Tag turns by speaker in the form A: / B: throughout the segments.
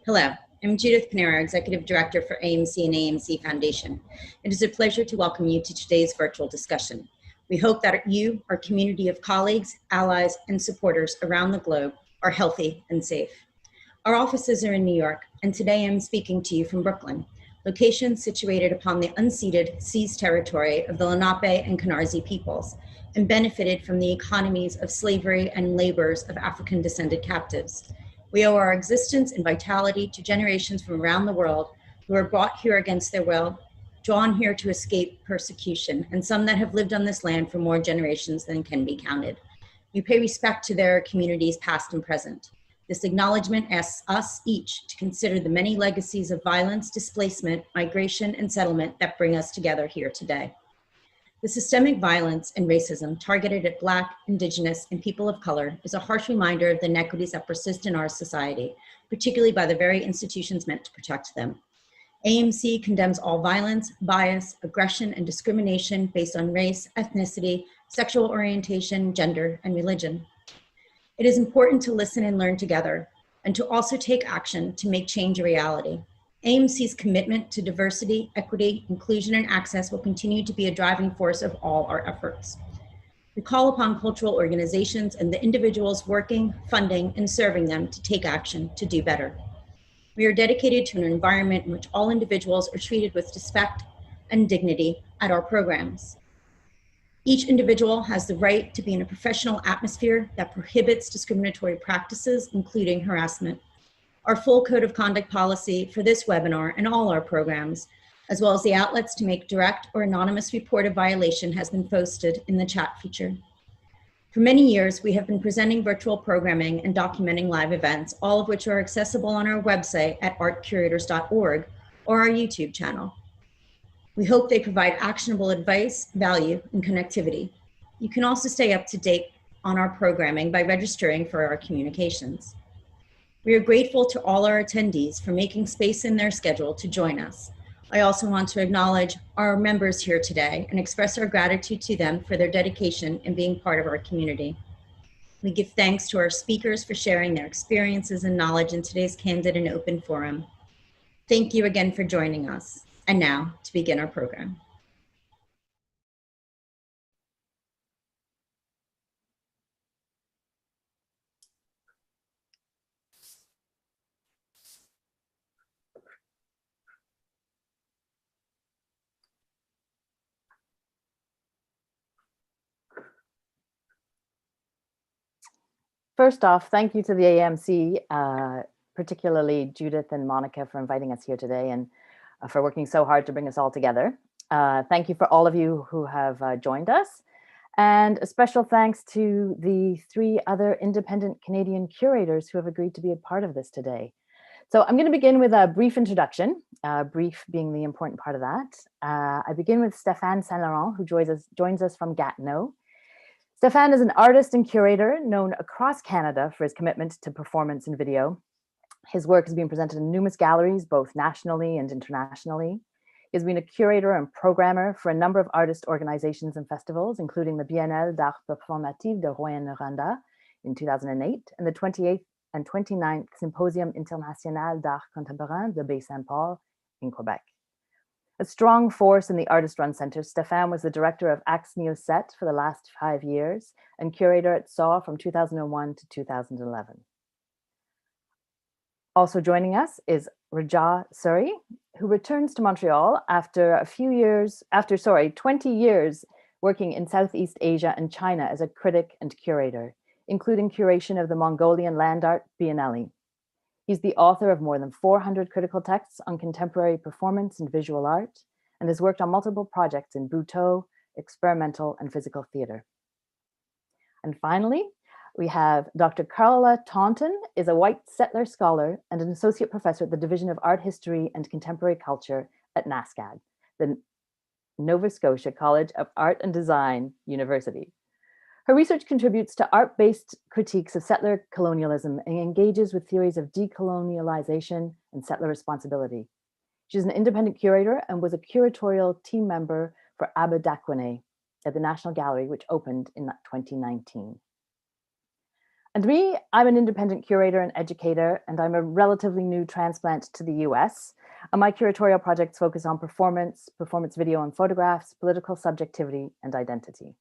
A: Hello, I'm Judith Panero, Executive Director for AMC and AMC Foundation. It is a pleasure to welcome you to today's virtual discussion. We hope that you, our community of colleagues, allies, and supporters around the globe are healthy and safe. Our offices are in New York, and today I'm speaking to you from Brooklyn, location situated upon the unceded seized territory of the Lenape and Canarsie peoples, and benefited from the economies of slavery and labors of African-descended captives. We owe our existence and vitality to generations from around the world who were brought here against their will, drawn here to escape persecution, and some that have lived on this land for more generations than can be counted. We pay respect to their communities past and present. This acknowledgement asks us each to consider the many legacies of violence, displacement, migration, and settlement that bring us together here today. The systemic violence and racism targeted at Black, Indigenous, and people of color is a harsh reminder of the inequities that persist in our society, particularly by the very institutions meant to protect them. AMC condemns all violence, bias, aggression, and discrimination based on race, ethnicity, sexual orientation, gender, and religion. It is important to listen and learn together, and to also take action to make change a reality. AMC's commitment to diversity, equity, inclusion, and access will continue to be a driving force of all our efforts. We call upon cultural organizations and the individuals working, funding, and serving them to take action to do better. We are dedicated to an environment in which all individuals are treated with respect and dignity at our programs. Each individual has the right to be in a professional atmosphere that prohibits discriminatory practices, including harassment. Our full code of conduct policy for this webinar and all our programs, as well as the outlets to make direct or anonymous report of violation, has been posted in the chat feature. For many years, we have been presenting virtual programming and documenting live events, all of which are accessible on our website at artcurators.org or our YouTube channel. We hope they provide actionable advice, value, and connectivity. You can also stay up to date on our programming by registering for our communications. We are grateful to all our attendees for making space in their schedule to join us. I also want to acknowledge our members here today and express our gratitude to them for their dedication in being part of our community. We give thanks to our speakers for sharing their experiences and knowledge in today's candid and open forum. Thank you again for joining us. And now to begin our program.
B: First off, thank you to the AMC, particularly Judith and Monica, for inviting us here today and for working so hard to bring us all together. Thank you for all of you who have joined us. And a special thanks to the 3 other independent Canadian curators who have agreed to be a part of this today. So I'm going to begin with a brief introduction, brief being the important part of that. I begin with Stéphane Saint-Laurent, who joins us from Gatineau. Stéphane is an artist and curator known across Canada for his commitment to performance and video. His work has been presented in numerous galleries, both nationally and internationally. He has been a curator and programmer for a number of artist organizations and festivals, including the Biennale d'Art Performative de Rouen-Noranda in 2008 and the 28th and 29th Symposium International d'Art Contemporain de Baie-Saint-Paul in Quebec. A strong force in the artist-run center, Stéphane was the director of Axe Neo-Set for the last 5 years and curator at SAW from 2001 to 2011. Also joining us is Raja Suri, who returns to Montreal after 20 years working in Southeast Asia and China as a critic and curator, including curation of the Mongolian Land Art Biennale. He's the author of more than 400 critical texts on contemporary performance and visual art, and has worked on multiple projects in Butoh, experimental, and physical theater. And finally, we have Dr. Carla Taunton, is a white settler scholar and an associate professor at the Division of Art History and Contemporary Culture at NASCAD, the Nova Scotia College of Art and Design University. Her research contributes to art-based critiques of settler colonialism and engages with theories of decolonialization and settler responsibility. She's an independent curator and was a curatorial team member for alphabetically at the National Gallery, which opened in 2019. And me, I'm an independent curator and educator, and I'm a relatively new transplant to the US. And my curatorial projects focus on performance, performance video and photographs, political subjectivity, and identity.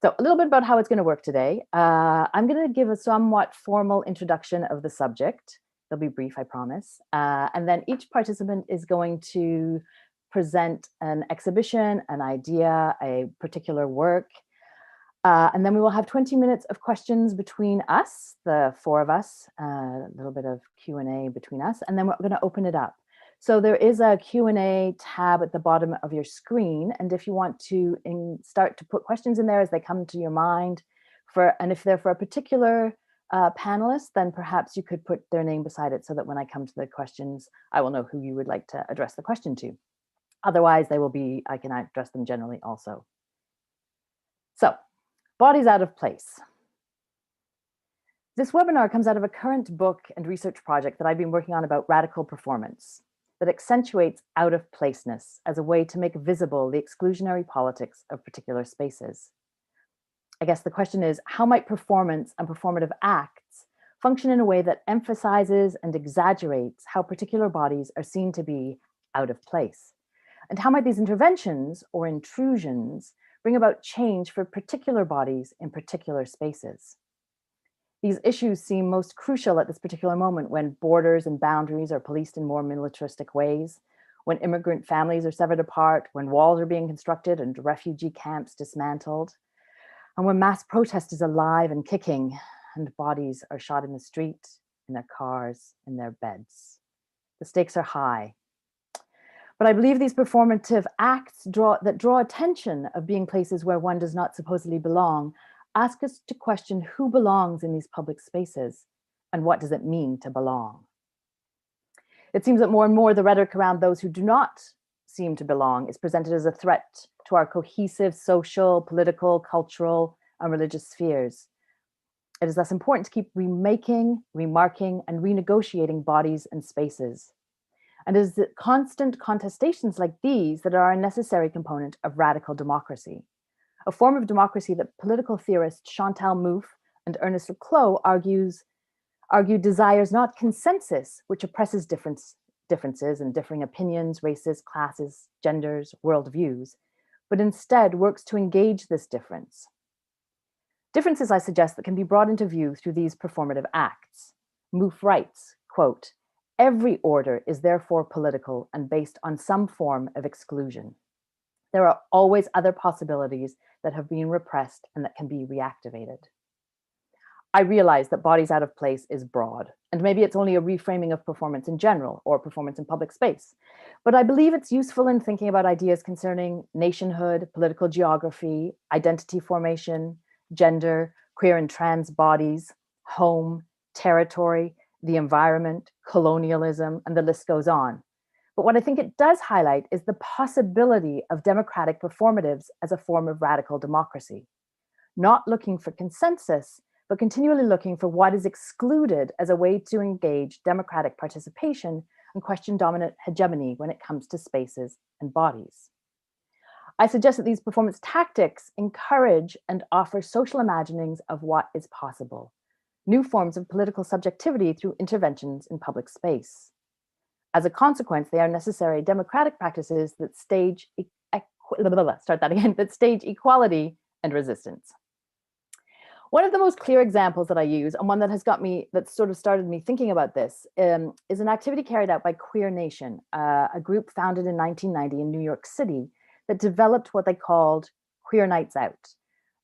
B: So a little bit about how it's going to work today. I'm going to give a somewhat formal introduction of the subject. They'll be brief, I promise. And then each participant is going to present an exhibition, an idea, a particular work. And then we will have 20 minutes of questions between us, the four of us, a little bit of Q&A between us, and then we're going to open it up. So there is a Q&A tab at the bottom of your screen. And if you want to start to put questions in there as they come to your mind, and if they're for a particular panelist, then perhaps you could put their name beside it so that when I come to the questions, I will know who you would like to address the question to. Otherwise, I can address them generally also. So, bodies out of place. This webinar comes out of a current book and research project that I've been working on about radical performance that accentuates out-of-placeness as a way to make visible the exclusionary politics of particular spaces. I guess the question is, how might performance and performative acts function in a way that emphasizes and exaggerates how particular bodies are seen to be out of place? And how might these interventions or intrusions bring about change for particular bodies in particular spaces? These issues seem most crucial at this particular moment when borders and boundaries are policed in more militaristic ways, when immigrant families are severed apart, when walls are being constructed and refugee camps dismantled, and when mass protest is alive and kicking and bodies are shot in the street, in their cars, in their beds. The stakes are high. But I believe these performative acts that draw attention of being places where one does not supposedly belong ask us to question who belongs in these public spaces and what does it mean to belong. It seems that more and more the rhetoric around those who do not seem to belong is presented as a threat to our cohesive social, political, cultural, and religious spheres. It is thus important to keep remaking, remarking, and renegotiating bodies and spaces. And it is the constant contestations like these that are a necessary component of radical democracy, a form of democracy that political theorist Chantal Mouffe and Ernest Leclos argue desires not consensus, which oppresses differences and differing opinions, races, classes, genders, worldviews, but instead works to engage this difference. Differences, I suggest, that can be brought into view through these performative acts. Mouffe writes, quote, "Every order is therefore political and based on some form of exclusion. There are always other possibilities that have been repressed and that can be reactivated." I realize that bodies out of place is broad, and maybe it's only a reframing of performance in general or performance in public space. But I believe it's useful in thinking about ideas concerning nationhood, political geography, identity formation, gender, queer and trans bodies, home, territory, the environment, colonialism, and the list goes on. But what I think it does highlight is the possibility of democratic performatives as a form of radical democracy, not looking for consensus, but continually looking for what is excluded as a way to engage democratic participation and question dominant hegemony when it comes to spaces and bodies. I suggest that these performance tactics encourage and offer social imaginings of what is possible, new forms of political subjectivity through interventions in public space. As a consequence, they are necessary democratic practices that stage equality and resistance. One of the most clear examples that I use, and one that that sort of started me thinking about this, is an activity carried out by Queer Nation, a group founded in 1990 in New York City that developed what they called Queer Nights Out,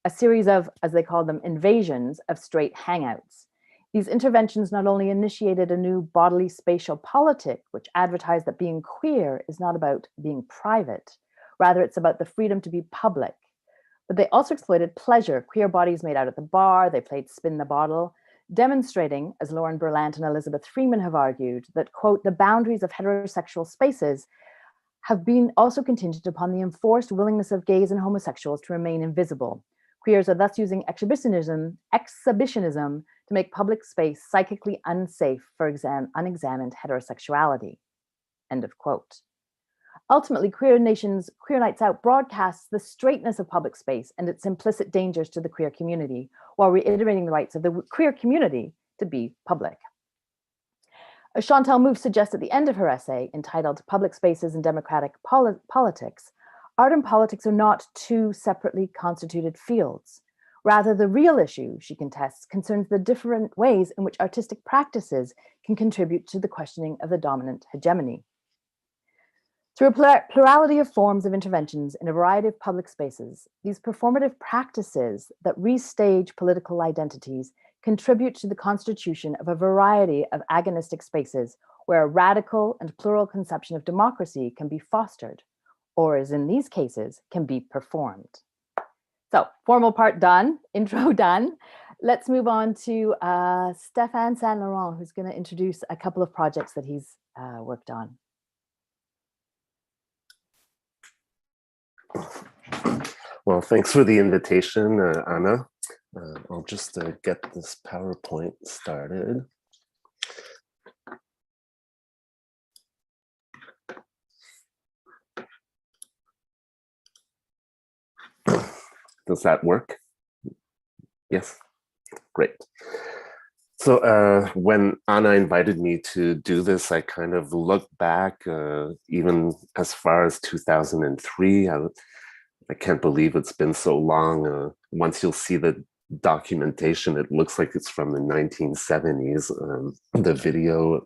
B: a series of, as they called them, invasions of straight hangouts. These interventions not only initiated a new bodily spatial politic, which advertised that being queer is not about being private, rather it's about the freedom to be public, but they also exploited pleasure. Queer bodies made out at the bar, they played spin the bottle, demonstrating, as Lauren Berlant and Elizabeth Freeman have argued, that, quote, the boundaries of heterosexual spaces have been also contingent upon the enforced willingness of gays and homosexuals to remain invisible. Queers are thus using exhibitionism to make public space psychically unsafe for unexamined heterosexuality, end of quote. Ultimately, Queer Nights Out broadcasts the straightness of public space and its implicit dangers to the queer community, while reiterating the rights of the queer community to be public. As Chantal Mouffe suggests at the end of her essay, entitled Public Spaces and Democratic Politics, art and politics are not two separately constituted fields. Rather, the real issue, she contests, concerns the different ways in which artistic practices can contribute to the questioning of the dominant hegemony. Through a plurality of forms of interventions in a variety of public spaces, these performative practices that restage political identities contribute to the constitution of a variety of agonistic spaces where a radical and plural conception of democracy can be fostered, or as in these cases, can be performed. So, formal part done, intro done. Let's move on to Stéphane Saint-Laurent, who's going to introduce a couple of projects that he's worked on.
C: Well, thanks for the invitation, Anna. I'll just get this PowerPoint started. Does that work? Yes, great. So when Anna invited me to do this, I kind of looked back even as far as 2003. I can't believe it's been so long. Once you'll see the documentation, it looks like it's from the 1970s. The video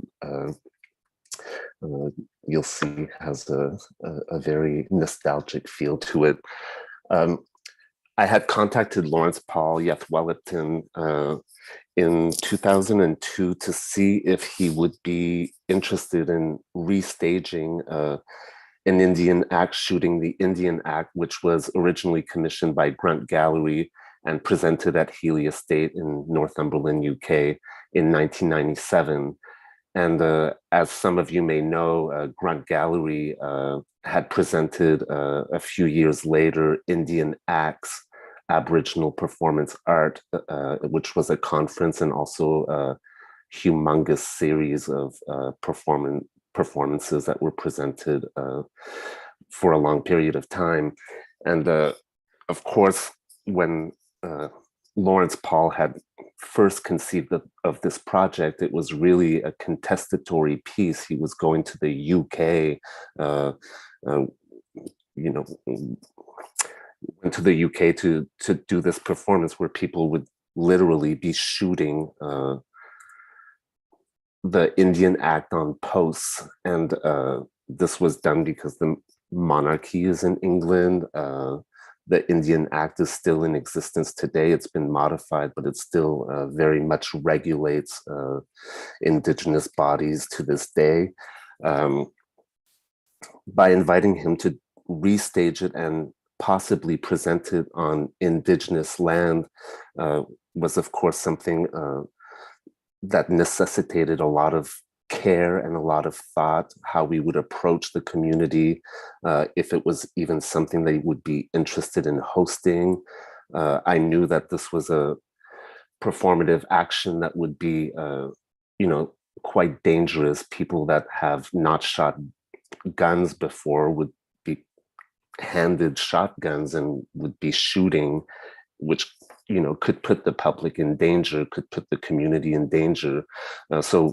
C: you'll see has a very nostalgic feel to it. I had contacted Lawrence Paul Yathwelliton in 2002 to see if he would be interested in restaging an Indian act, shooting the Indian Act, which was originally commissioned by Grunt Gallery and presented at Healy Estate in Northumberland, UK in 1997. And as some of you may know, Grunt Gallery had presented a few years later Indian Acts, Aboriginal Performance Art, which was a conference and also a humongous series of performances that were presented for a long period of time. And of course, when Lawrence Paul had first conceived of this project, it was really a contestatory piece. He was going to the UK, went to the UK to do this performance where people would literally be shooting the Indian Act on posts. And this was done because the monarchy is in England. The Indian Act is still in existence today. It's been modified, but it still very much regulates Indigenous bodies to this day. By inviting him to restage it and possibly present it on Indigenous land was, of course, something that necessitated a lot of care and a lot of thought, how we would approach the community, if it was even something they would be interested in hosting. I knew that this was a performative action that would be, quite dangerous. People that have not shot guns before would be handed shotguns and would be shooting, which could put the public in danger, could put the community in danger. So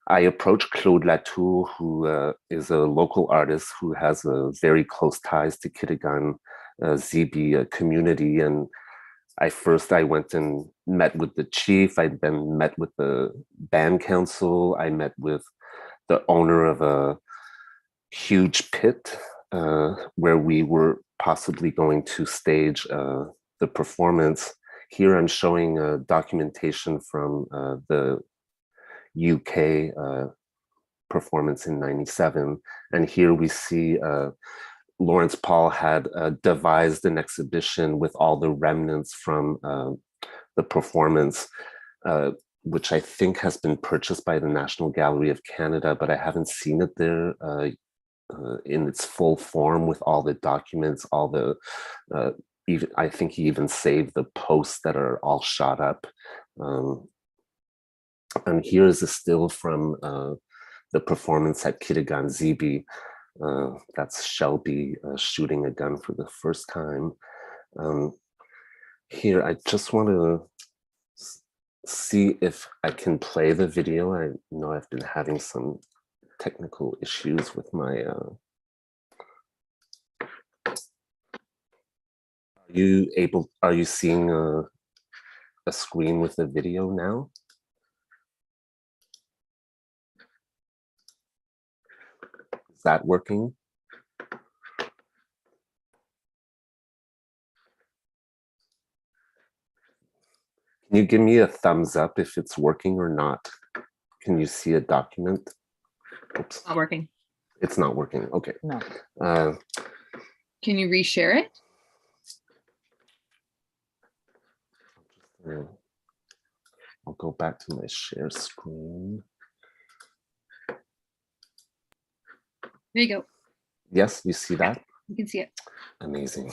C: I approached Claude Latour, who is a local artist who has very close ties to Kitigan Zibi community. And I went and met with the chief. I then met with the band council. I met with the owner of a huge pit where we were possibly going to stage the performance. Here I'm showing a documentation from the UK performance in '97. And here we see Lawrence Paul had devised an exhibition with all the remnants from the performance, which I think has been purchased by the National Gallery of Canada, but I haven't seen it there in its full form with all the documents, all the, I think he even saved the posts that are all shot up. And here is a still from the performance at Kitigan Zibi. That's Shelby shooting a gun for the first time. Here, I just want to see if I can play the video. I know I've been having some technical issues with my are you seeing a screen with the video now? Is that working? Can you give me a thumbs up if it's working or not? Can you see a document? Oops.
D: Not working.
C: It's not working. Okay.
B: No.
D: Can you reshare it?
C: I'll go back to my share screen.
D: There you go.
C: Yes, you see that?
D: You can see it.
C: Amazing.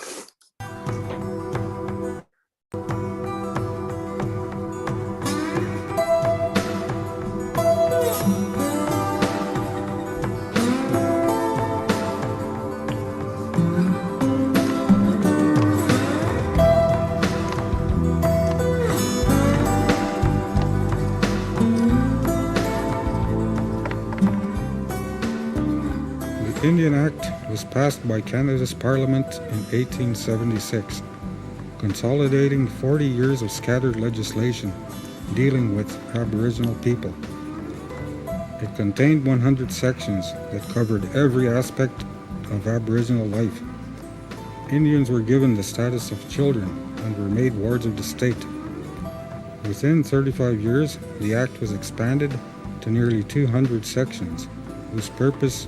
E: The Indian Act was passed by Canada's Parliament in 1876, consolidating 40 years of scattered legislation dealing with Aboriginal people. It contained 100 sections that covered every aspect of Aboriginal life. Indians were given the status of children and were made wards of the state. Within 35 years, the Act was expanded to nearly 200 sections, whose purpose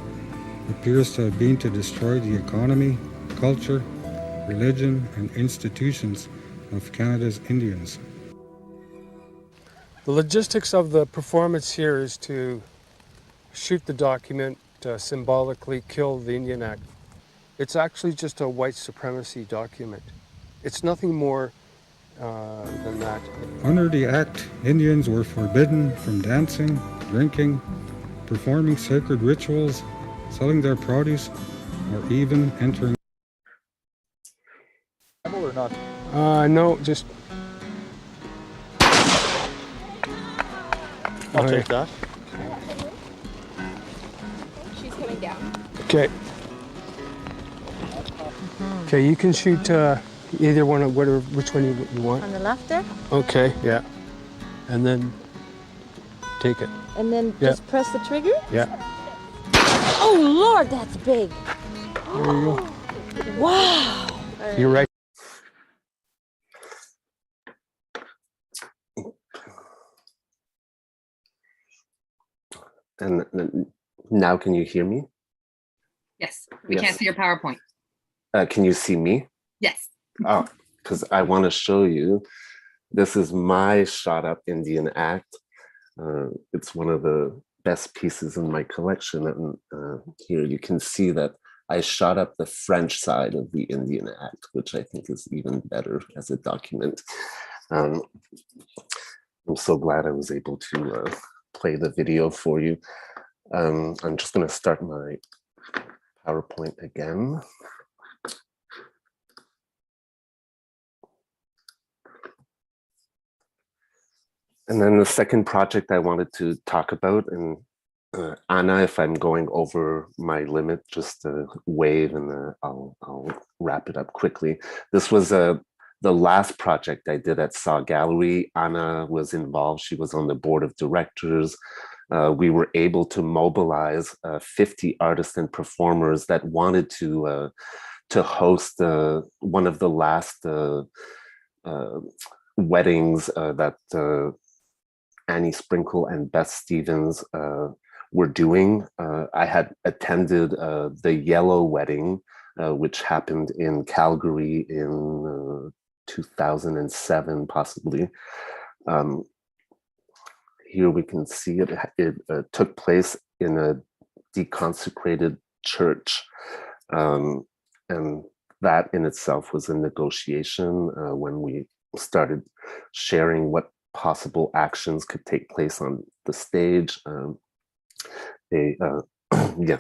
E: appears to have been to destroy the economy, culture, religion, and institutions of Canada's Indians.
F: The logistics of the performance here is to shoot the document, symbolically kill the Indian Act. It's actually just a white supremacy document. It's nothing more than that.
E: Under the Act, Indians were forbidden from dancing, drinking, performing sacred rituals, selling their produce, or even entering.
G: Or not?
F: No, just.
G: I'll take that.
H: She's coming down.
F: Okay. Okay, you can shoot either one of whatever, which one you want.
H: On the left there?
F: Okay, yeah. And then take it.
H: And then
F: Yeah.
H: just press the trigger?
F: Yeah.
H: Oh Lord, that's big.
F: There you go.
H: Wow.
F: You're right.
C: And now can you hear me?
D: Yes. We
C: Yes.
D: can't see your PowerPoint.
C: Can you see me?
D: Yes.
C: Oh, because I want to show you. This is my shot up Indian Act. It's one of the best pieces in my collection. And here you can see that I shot up the French side of the Indian Act, which I think is even better as a document. I'm so glad I was able to play the video for you. I'm just going to start my PowerPoint again. And then the second project I wanted to talk about, and Anna, if I'm going over my limit, just wave and I'll wrap it up quickly. This was the last project I did at Saw Gallery. Anna was involved. She was on the board of directors. We were able to mobilize 50 artists and performers that wanted to host one of the last weddings that Annie Sprinkle and Beth Stevens were doing. I had attended the Yellow Wedding, which happened in Calgary in 2007, possibly. Here we can see it. It took place in a deconsecrated church. And that in itself was a negotiation when we started sharing what possible actions could take place on the stage. They yeah,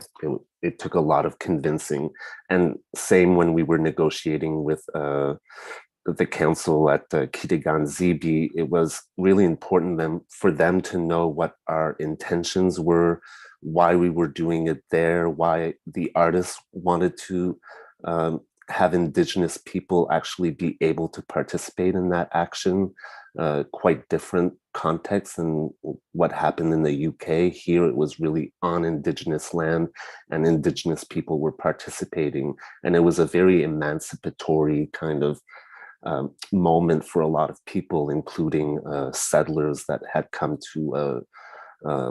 C: it took a lot of convincing. And same when we were negotiating with the council at Kitigan Zibi, it was really important for them to know what our intentions were, why we were doing it there, why the artists wanted to have Indigenous people actually be able to participate in that action. Quite different context than what happened in the UK. Here it was really on Indigenous land and Indigenous people were participating. And it was a very emancipatory kind of moment for a lot of people, including settlers that had come to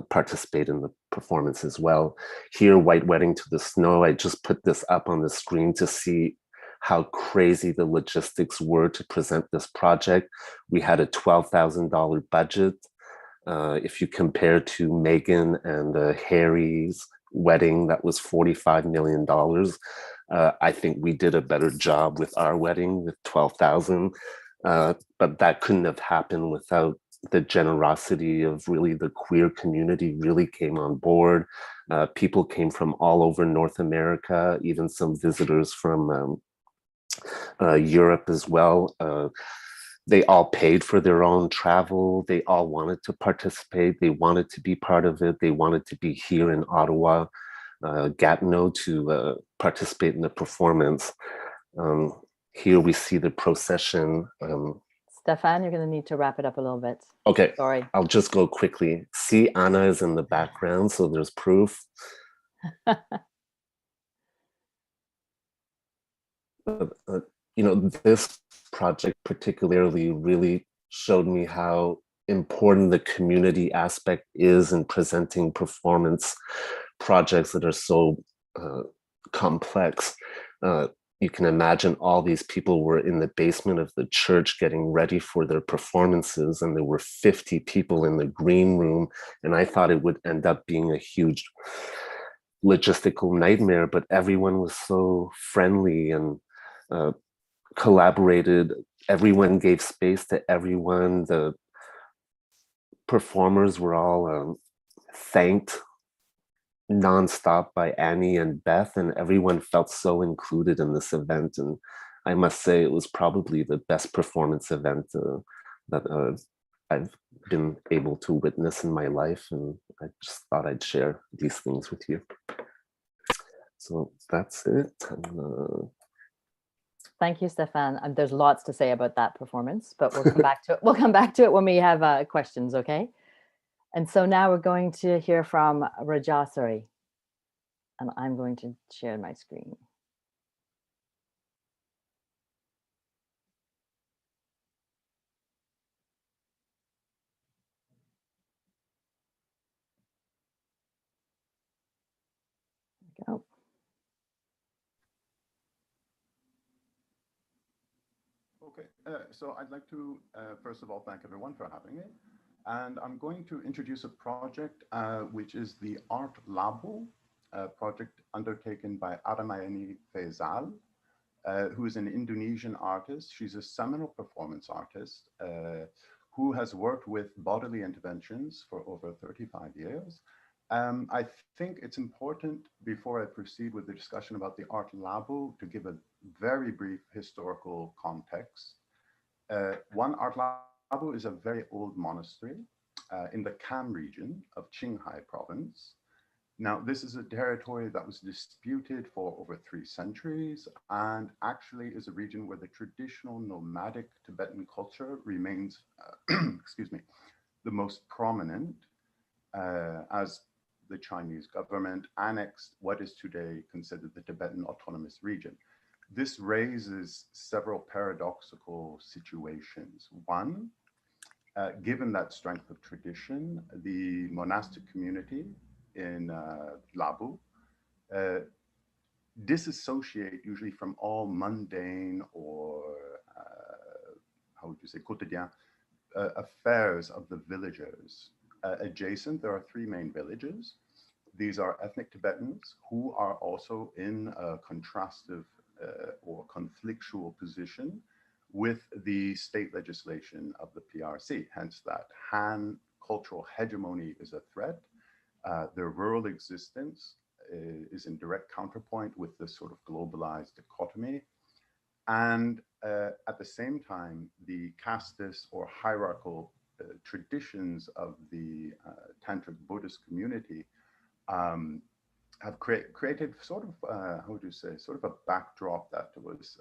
C: participate in the performance as well. Here, White Wedding to the Snow, I just put this up on the screen to see how crazy the logistics were to present this project. We had a $12,000 budget. If you compare to Megan and Harry's wedding, that was $45 million. I think we did a better job with our wedding with 12,000, but that couldn't have happened without the generosity of really the queer community really came on board. People came from all over North America, even some visitors from Europe as well. They all paid for their own travel. They all wanted to participate. They wanted to be part of it. They wanted to be here in Ottawa, Gatineau to participate in the performance. Here we see the procession.
B: Stefan, you're going to need to wrap it up a little bit.
C: Okay,
B: Sorry.
C: I'll just go quickly. See, Anna is in the background, so there's proof. You know, this project particularly really showed me how important the community aspect is in presenting performance projects that are so complex. You can imagine all these people were in the basement of the church getting ready for their performances, and there were 50 people in the green room, and I thought it would end up being a huge logistical nightmare, but everyone was so friendly and collaborated. Everyone gave space to everyone. The performers were all thanked nonstop by Annie and Beth, and everyone felt so included in this event. And I must say it was probably the best performance event that I've been able to witness in my life. And I just thought I'd share these things with you. So that's it.
B: Thank you, Stefan. There's lots to say about that performance, but we'll come back to it. We'll come back to it when we have questions, okay? And so now we're going to hear from Rajasari, and I'm going to share my screen. There we go.
G: Okay, so I'd like to first of all thank everyone for having me. And I'm going to introduce a project which is the Art Labo, project undertaken by Aramayani Faisal, who is an Indonesian artist. She's a seminal performance artist who has worked with bodily interventions for over 35 years. I think it's important, before I proceed with the discussion about the Art Labo, to give a very brief historical context. One Art Labo is a very old monastery in the Kam region of Qinghai province. Now, this is a territory that was disputed for over 3 centuries and actually is a region where the traditional nomadic Tibetan culture remains, excuse me, the most prominent as the Chinese government annexed what is today considered the Tibetan Autonomous Region. This raises several paradoxical situations. One, given that strength of tradition, the monastic community in Labu disassociate usually from all mundane or how would you say, quotidien affairs of the villagers. Adjacent, there are 3 main villages. These are ethnic Tibetans who are also in a contrastive or conflictual position with the state legislation of the PRC, hence that Han cultural hegemony is a threat. Their rural existence is in direct counterpoint with this sort of globalized dichotomy. And at the same time, the casteist or hierarchical traditions of the Tantric Buddhist community have created sort of, how would you say, sort of a backdrop that was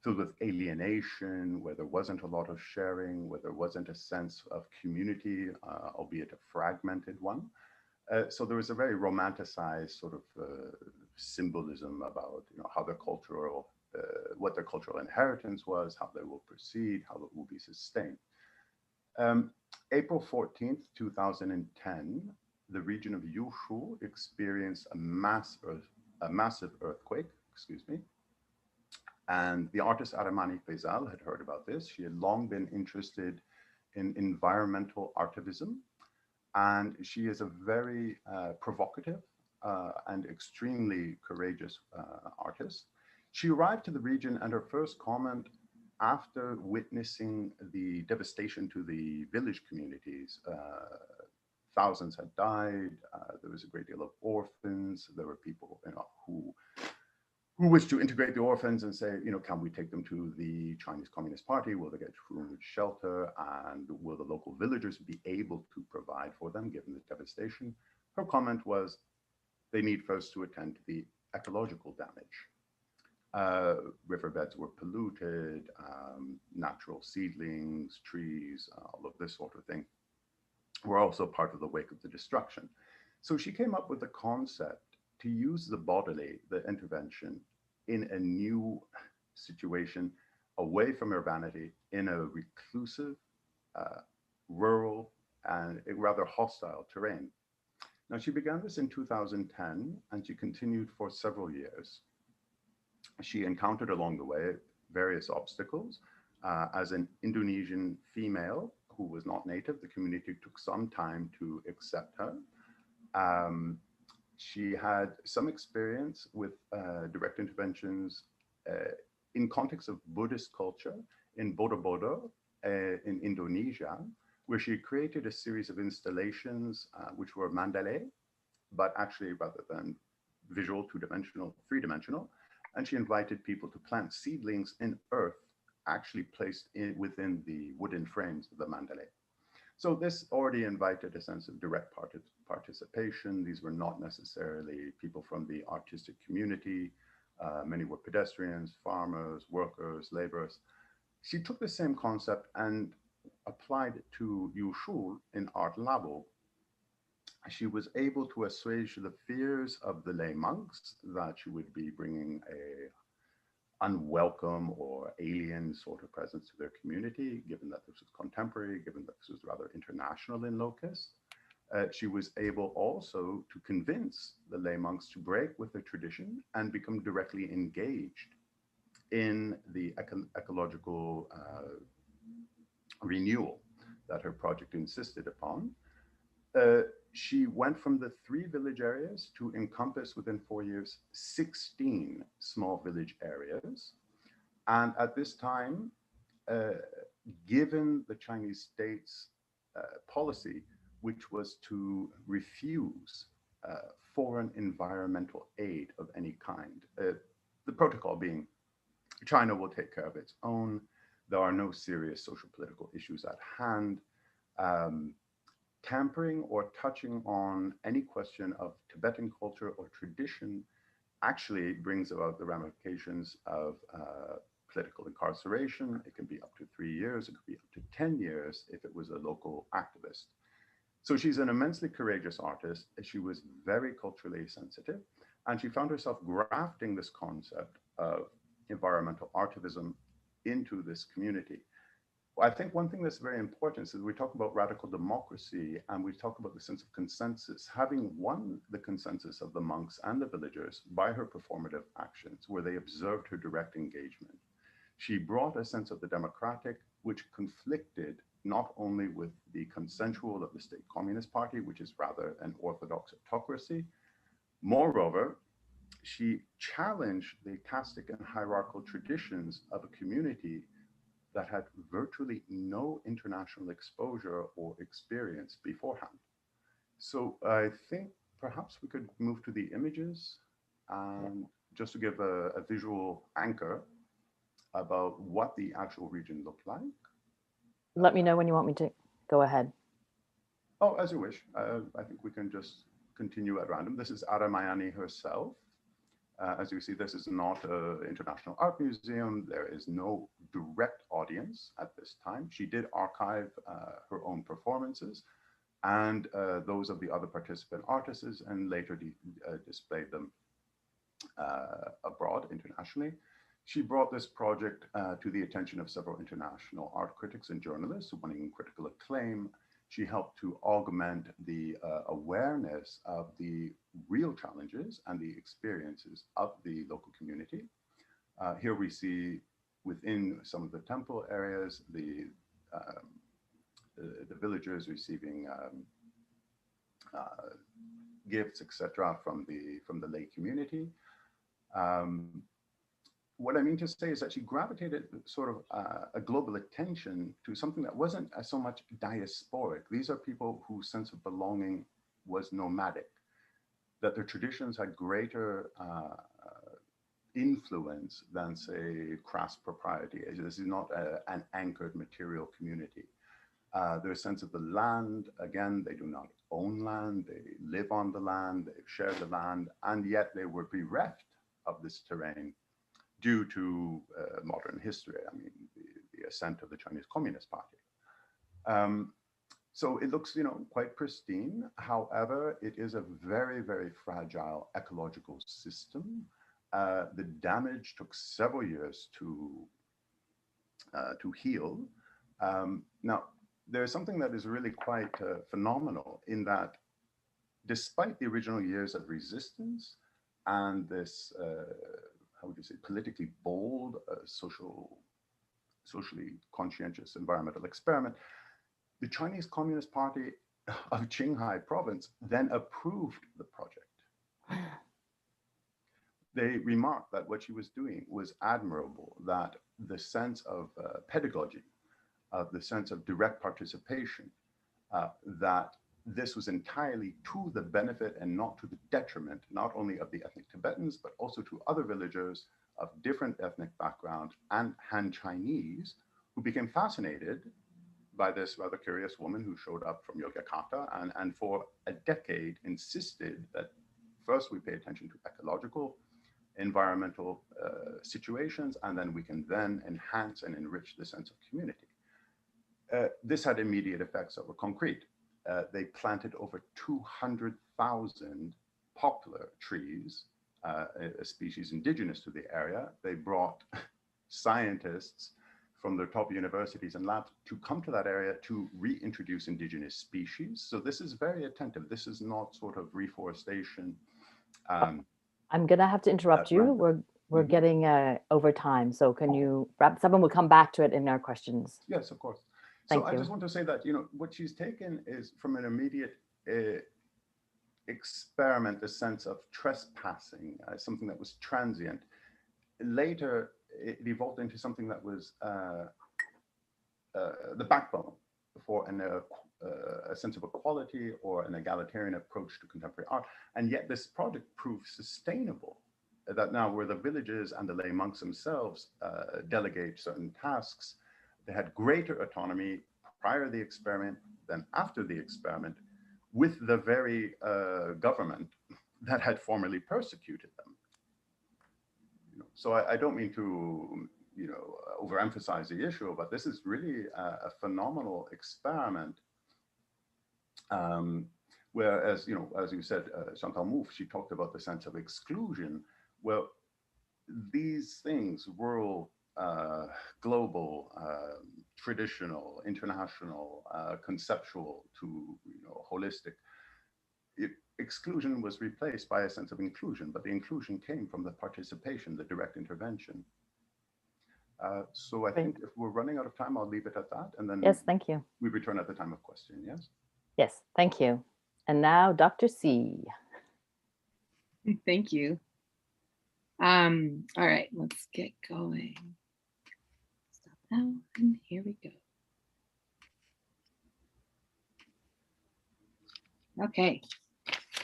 G: filled with alienation, where there wasn't a lot of sharing, where there wasn't a sense of community, albeit a fragmented one. So there was a very romanticized sort of symbolism about, you know, how their cultural, what their cultural inheritance was, how they will proceed, how it will be sustained. April 14th, 2010, the region of Yushu experienced a massive earthquake, and the artist Aramani Faisal had heard about this. She had long been interested in environmental activism, and she is a very provocative and extremely courageous artist. She arrived to the region, and her first comment after witnessing the devastation to the village communities, thousands had died, there was a great deal of orphans, there were people, you know, who wished to integrate the orphans and say, you know, can we take them to the Chinese Communist Party? Will they get food, shelter, and will the local villagers be able to provide for them given the devastation? Her comment was, they need first to attend to the ecological damage. Riverbeds were polluted, natural seedlings, trees, all of this sort of thing were also part of the wake of the destruction. So she came up with the concept to use the bodily, the intervention, in a new situation, away from urbanity, in a reclusive, rural, and a rather hostile terrain. Now, she began this in 2010, and she continued for several years. She encountered along the way various obstacles. As an Indonesian female who was not native, the community took some time to accept her. She had some experience with direct interventions in context of Buddhist culture in Bodo-Bodo in Indonesia, where she created a series of installations which were mandalay, but actually rather than visual, two-dimensional, three-dimensional. And she invited people to plant seedlings in earth, actually placed within the wooden frames of the mandalay. So this already invited a sense of direct participation. These were not necessarily people from the artistic community. Many were pedestrians, farmers, workers, laborers. She took the same concept and applied it to Yushu in Art Labo. She was able to assuage the fears of the lay monks that she would be bringing a unwelcome or alien sort of presence to their community, given that this was contemporary, given that this was rather international in locus. She was able also to convince the lay monks to break with the tradition and become directly engaged in the ecological renewal that her project insisted upon. She went from the 3 village areas to encompass within 4 years 16 small village areas. And at this time, given the Chinese state's policy, which was to refuse foreign environmental aid of any kind, the protocol being China will take care of its own, there are no serious social political issues at hand. Tampering or touching on any question of Tibetan culture or tradition actually brings about the ramifications of political incarceration. It can be up to 3 years, it could be up to 10 years if it was a local activist. So she's an immensely courageous artist. She was very culturally sensitive, and she found herself grafting this concept of environmental activism into this community. I think one thing that's very important is we talk about radical democracy and we talk about the sense of consensus. Having won the consensus of the monks and the villagers by her performative actions, where they observed her direct engagement, she brought a sense of the democratic, which conflicted not only with the consensual of the State Communist Party, which is rather an orthodox autocracy. Moreover, she challenged the casteist and hierarchical traditions of a community that had virtually no international exposure or experience beforehand. So I think perhaps we could move to the images and just to give a visual anchor about what the actual region looked like.
B: Let me know when you want me to go ahead.
G: Oh, as you wish. I think we can just continue at random. This is Aramayani herself. As you see, this is not an international art museum. There is no direct audience at this time. She did archive her own performances and those of the other participant artists, and later displayed them abroad internationally. She brought this project to the attention of several international art critics and journalists winning critical acclaim. She helped to augment the awareness of the real challenges and the experiences of the local community. Here we see within some of the temple areas, the villagers receiving gifts, etc., from the lay community. What I mean to say is that she gravitated sort of a global attention to something that wasn't so much diasporic. These are people whose sense of belonging was nomadic, that their traditions had greater influence than, say, crass propriety. This is not an anchored material community. Their sense of the land, again, they do not own land, they live on the land, they share the land, and yet they were bereft of this terrain due to modern history. I mean, the ascent of the Chinese Communist Party. So it looks, quite pristine. However, it is a very, very fragile ecological system. The damage took several years to heal. Now, there's something that is really quite phenomenal in that despite the original years of resistance and this, how would you say, politically bold, socially conscientious environmental experiment, the Chinese Communist Party of Qinghai province then approved the project. They remarked that what she was doing was admirable, that the sense of pedagogy, of the sense of direct participation, that this was entirely to the benefit and not to the detriment, not only of the ethnic Tibetans, but also to other villagers of different ethnic backgrounds and Han Chinese who became fascinated by this rather curious woman who showed up from Yogyakarta and for a decade insisted that first we pay attention to ecological, environmental situations, and then we can then enhance and enrich the sense of community. This had immediate effects that were concrete. They planted over 200,000 poplar trees, a species indigenous to the area. They brought scientists from their top universities and labs to come to that area to reintroduce indigenous species. So this is very attentive. This is not sort of reforestation.
B: I'm gonna have to interrupt you. We're getting over time. So can you wrap? Someone will come back to it in our questions.
G: Yes, of course.
B: Thank
G: So
B: you.
G: I just want to say that, what she's taken is from an immediate experiment, a sense of trespassing, something that was transient. Later, it evolved into something that was the backbone for a sense of equality or an egalitarian approach to contemporary art. And yet this project proved sustainable, that now where the villages and the lay monks themselves delegate certain tasks, they had greater autonomy prior to the experiment than after the experiment with the very government that had formerly persecuted them. So I don't mean to, overemphasize the issue, but this is really a phenomenal experiment. Whereas, as you said, Chantal Mouffe, she talked about the sense of exclusion. Well, these things, rural, global, traditional, international, conceptual to holistic, exclusion was replaced by a sense of inclusion, but the inclusion came from the participation, the direct intervention. So I think if we're running out of time, I'll leave it at that, and then
B: yes, thank you.
G: We return at the time of question. Yes.
B: Yes, thank you. And now, Dr. C.
D: Thank you. All right, let's get going. Stop now, and here we go. Okay.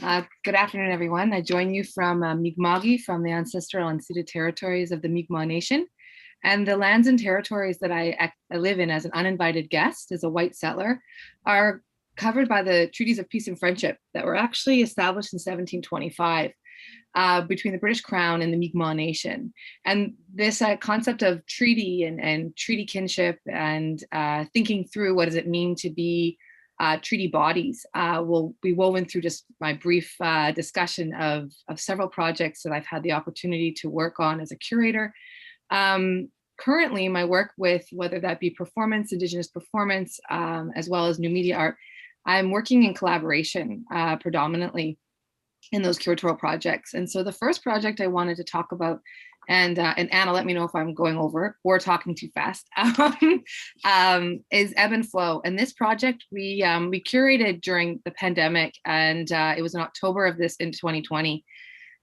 D: Good afternoon, everyone. I join you from Mi'kma'ki, from the ancestral unceded territories of the Mi'kmaq Nation. And the lands and territories that I live in as an uninvited guest, as a white settler, are covered by the treaties of peace and friendship that were actually established in 1725 between the British Crown and the Mi'kmaq Nation. And this concept of treaty and treaty kinship and thinking through what does it mean to be treaty bodies will be woven through just my brief discussion of several projects that I've had the opportunity to work on as a curator. Currently, my work with, whether that be performance, Indigenous performance, as well as new media art, I'm working in collaboration predominantly in those curatorial projects. And so the first project I wanted to talk about, and Anna, let me know if I'm going over or talking too fast, is Ebb and Flow. And this project we curated during the pandemic, and it was in October of this in 2020.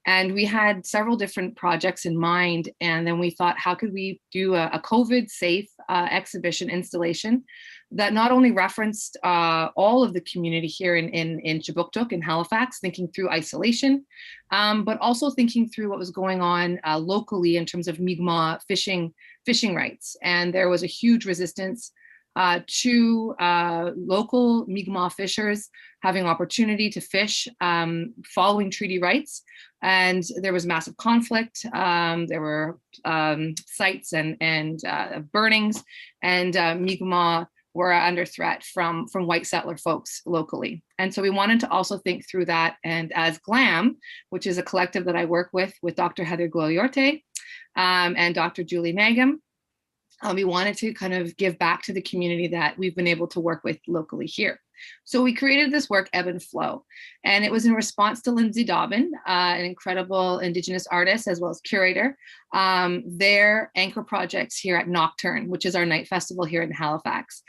D: And we had several different projects in mind. And then we thought, how could we do a COVID safe exhibition installation that not only referenced all of the community here in Chibuktuk in Halifax, thinking through isolation, but also thinking through what was going on locally in terms of Mi'kmaq fishing rights. And there was a huge resistance to local Mi'kmaq fishers having opportunity to fish following treaty rights. And there was massive conflict. There were sites and burnings, and Mi'kmaq were under threat from white settler folks locally. And so we wanted to also think through that. And as GLAM, which is a collective that I work with Dr. Heather Guilliorte and Dr. Julie Mangum, we wanted to kind of give back to the community that we've been able to work with locally here. So we created this work, Ebb and Flow, and it was in response to Lindsay Dobbin, an incredible Indigenous artist as well as curator, their anchor projects here at Nocturne, which is our night festival here in Halifax.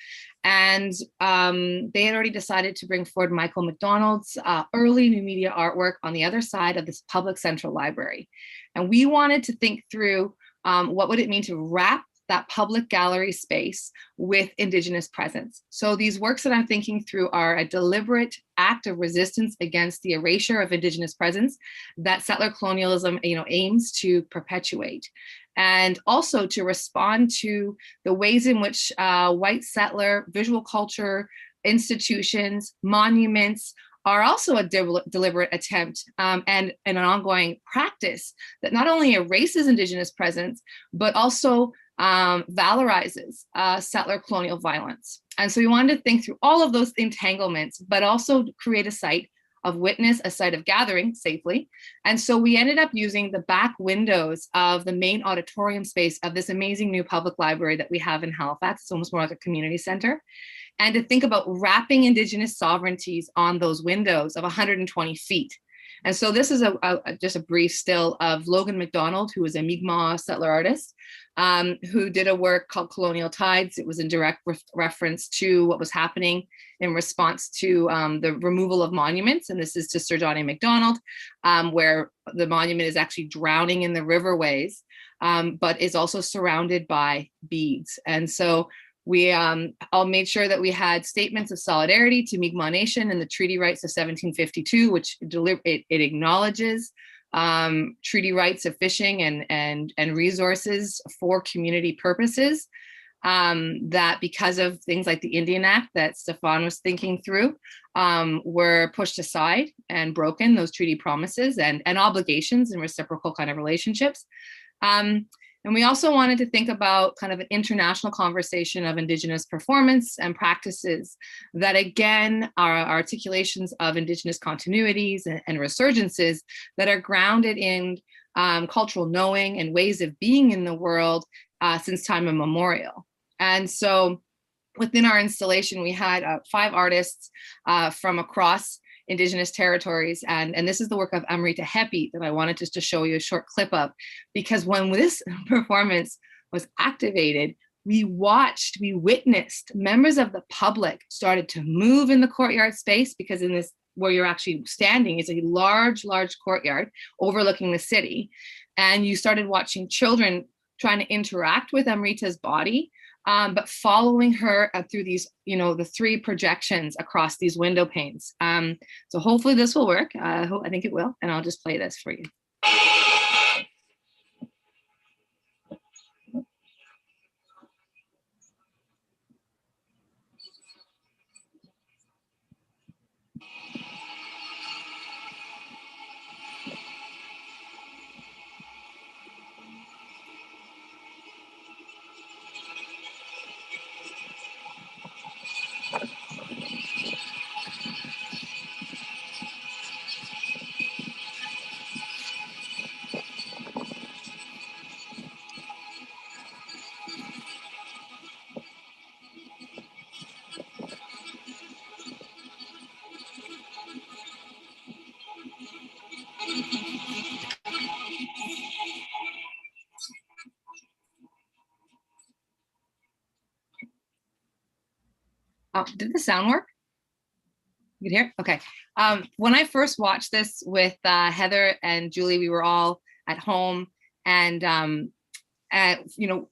D: And they had already decided to bring forward Michael McDonald's early new media artwork on the other side of this public central library. And we wanted to think through what would it mean to wrap that public gallery space with Indigenous presence. So these works that I'm thinking through are a deliberate act of resistance against the erasure of Indigenous presence that settler colonialism, aims to perpetuate, and also to respond to the ways in which white settler visual culture, institutions, monuments are also a deliberate attempt and an ongoing practice that not only erases Indigenous presence, but also valorizes settler colonial violence. And so we wanted to think through all of those entanglements, but also create a site of witness, a site of gathering safely. And so we ended up using the back windows of the main auditorium space of this amazing new public library that we have in Halifax. It's almost more like a community center. And to think about wrapping Indigenous sovereignties on those windows of 120 feet. And so this is just a brief still of Logan MacDonald, who was a Mi'kmaq settler artist, who did a work called Colonial Tides. It was in direct reference to what was happening in response to the removal of monuments. And this is to Sir John A. Macdonald, where the monument is actually drowning in the riverways, but is also surrounded by beads. And so we all made sure that we had statements of solidarity to Mi'kmaq Nation and the treaty rights of 1752, which it acknowledges treaty rights of fishing and resources for community purposes, that because of things like the Indian Act that Stefan was thinking through, were pushed aside and broken, those treaty promises and obligations and reciprocal kind of relationships. And we also wanted to think about kind of an international conversation of Indigenous performance and practices that, again, are articulations of Indigenous continuities and resurgences that are grounded in cultural knowing and ways of being in the world since time immemorial. And so within our installation, we had 5 artists from across Indigenous territories. And this is the work of Amrita Hepi that I wanted just to show you a short clip of, because when this performance was activated, we witnessed members of the public started to move in the courtyard space, because in this, where you're actually standing is a large courtyard overlooking the city. And you started watching children trying to interact with Amrita's body but following her through these, the 3 projections across these window panes. So hopefully this will work. I think it will, and I'll just play this for you. Oh, did the sound work? You can hear? Okay. When I first watched this with Heather and Julie, we were all at home and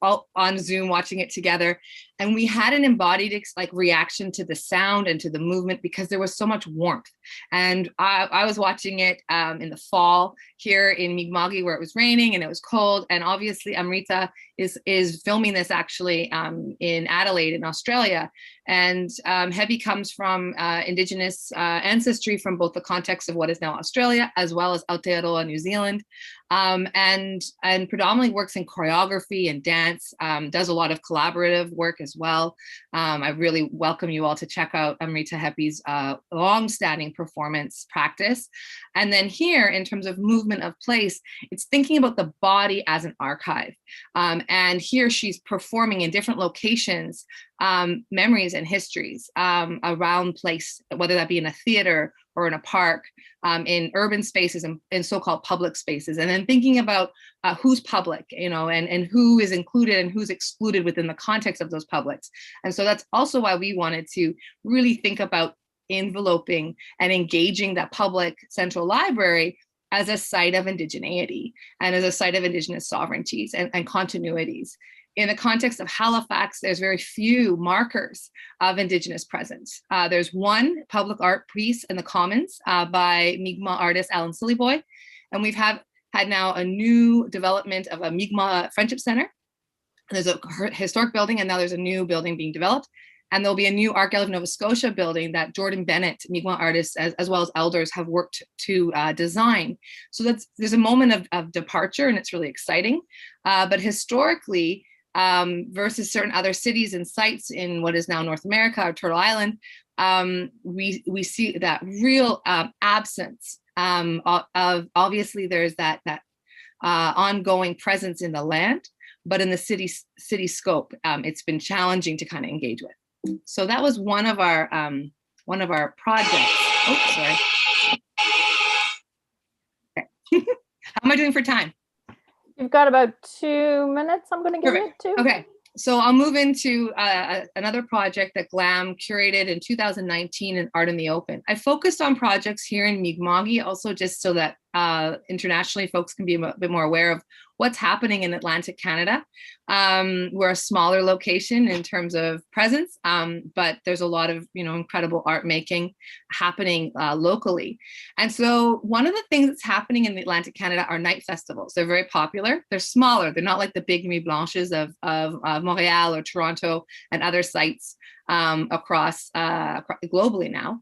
D: all on Zoom watching it together. And we had an embodied reaction to the sound and to the movement because there was so much warmth. And I was watching it in the fall here in Mi'kma'ki where it was raining and it was cold. And obviously Amrita is filming this actually in Adelaide in Australia. And Hebi comes from Indigenous ancestry from both the context of what is now Australia as well as Aotearoa, New Zealand. And predominantly works in choreography and dance, does a lot of collaborative work as well. I really welcome you all to check out Amrita Hepi's long-standing performance practice. And then here, in terms of movement of place, it's thinking about the body as an archive. And here she's performing in different locations, memories and histories around place, whether that be in a theater or in a park, in urban spaces and in so-called public spaces. And then thinking about who's public, and who is included and who's excluded within the context of those publics. And so that's also why we wanted to really think about enveloping and engaging that public central library as a site of indigeneity and as a site of Indigenous sovereignties and continuities. In the context of Halifax, there's very few markers of Indigenous presence. There's one public art piece in the Commons by Mi'kmaq artist Alan Sillyboy. And we've had now a new development of a Mi'kmaq Friendship Center. There's a historic building and now there's a new building being developed. And there'll be a new Art Gallery of Nova Scotia building that Jordan Bennett, Mi'kmaq artists, as well as elders have worked to design. So there's a moment of departure and it's really exciting. But historically, versus certain other cities and sites in what is now North America or Turtle Island, we see that real absence of obviously there's that ongoing presence in the land, but in the city scope, it's been challenging to kind of engage with. So that was one of our projects. Oh, sorry. Okay. How am I doing for time?
B: You've got about 2 minutes. I'm going to give
D: Perfect.
B: it to.
D: Okay. So I'll move into another project that GLAM curated in 2019 in Art in the Open. I focused on projects here in Mi'kma'ki also just so that internationally folks can be a bit more aware of what's happening in Atlantic Canada. We're a smaller location in terms of presence, but there's a lot of incredible art making happening locally. And so one of the things that's happening in Atlantic Canada are night festivals. They're very popular. They're smaller. They're not like the big Nuit Blanches of Montreal or Toronto and other sites across globally now.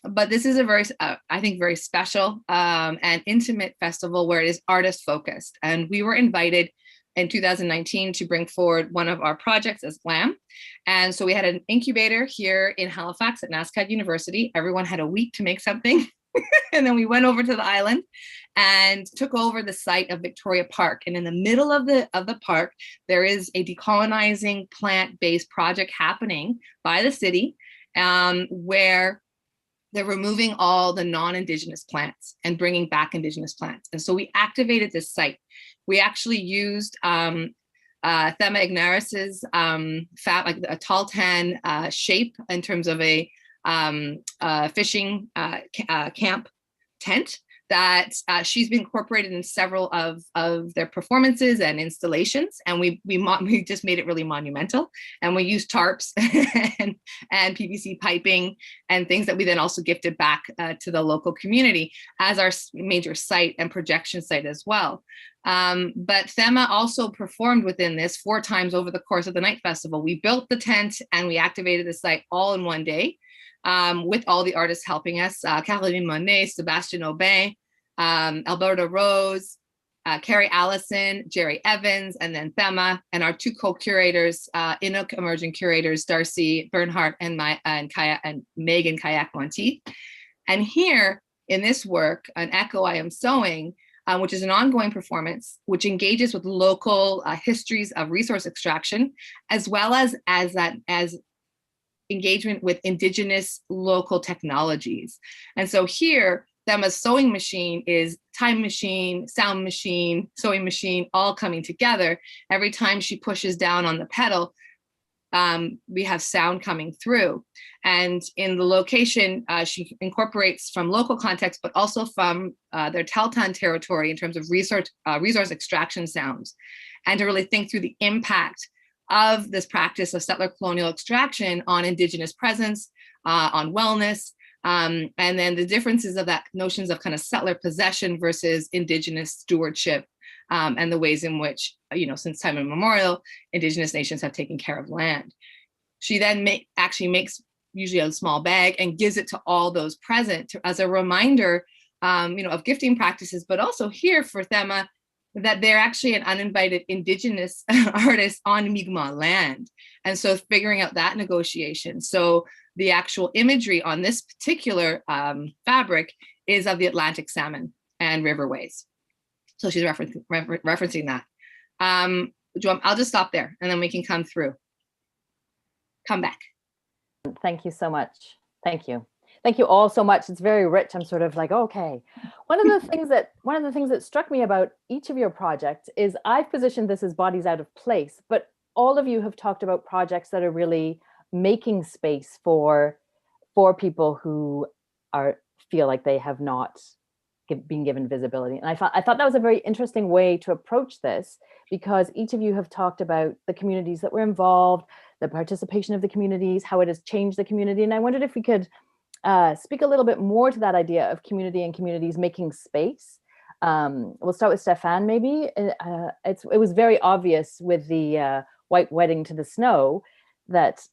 D: But this is a very, I think, very special and intimate festival where it is artist focused. And we were invited in 2019 to bring forward one of our projects as GLAM. And so we had an incubator here in Halifax at NSCAD University. Everyone had a week to make something. And then we went over to the island and took over the site of Victoria Park. And in the middle of the park, there is a decolonizing plant-based project happening by the city where they're removing all the non-Indigenous plants and bringing back Indigenous plants. And so we activated this site. We actually used Thema ignaris's like a tall tan shape in terms of a fishing camp tent that she's been incorporated in several of their performances and installations, and we just made it really monumental. And we used tarps and PVC piping and things that we then also gifted back to the local community as our major site and projection site as well. But Thema also performed within this 4 times over the course of the night festival. We built the tent and we activated the site all in one day. With all the artists helping us, Caroline Monet, Sebastian Aubin, Alberta Rose, Carrie Allison, Jerry Evans, and then Thema, and our 2 co-curators, Inuk Emerging Curators, Darcy Bernhardt and Megan Kayak Monteith. And here in this work, An Echo I Am Sewing, which is an ongoing performance, which engages with local histories of resource extraction, as well as engagement with indigenous local technologies. And so here, Thema's sewing machine is time machine, sound machine, sewing machine, all coming together. Every time she pushes down on the pedal, we have sound coming through. And in the location, she incorporates from local context, but also from their Tahltan territory in terms of resource extraction sounds, and to really think through the impact of this practice of settler colonial extraction on indigenous presence, on wellness, and then the differences of that notions of kind of settler possession versus indigenous stewardship, and the ways in which, since time immemorial, indigenous nations have taken care of land. She then actually makes usually a small bag and gives it to all those present as a reminder, of gifting practices, but also here for Thema, that they're actually an uninvited indigenous artist on Mi'kmaq land. And so figuring out that negotiation. So the actual imagery on this particular fabric is of the Atlantic salmon and riverways. So she's referencing that. I'll just stop there and then we can come through. Come back.
B: Thank you so much. Thank you. Thank you all so much. It's very rich. I'm sort of like, okay. One of the things that struck me about each of your projects is I've positioned this as bodies out of place, but all of you have talked about projects that are really making space for people who feel like they have not been given visibility. And I thought that was a very interesting way to approach this, because each of you have talked about the communities that were involved, the participation of the communities, how it has changed the community. And I wondered if we could speak a little bit more to that idea of community and communities making space. We'll start with Stefan, maybe. It was very obvious with the White Wedding to the Snow that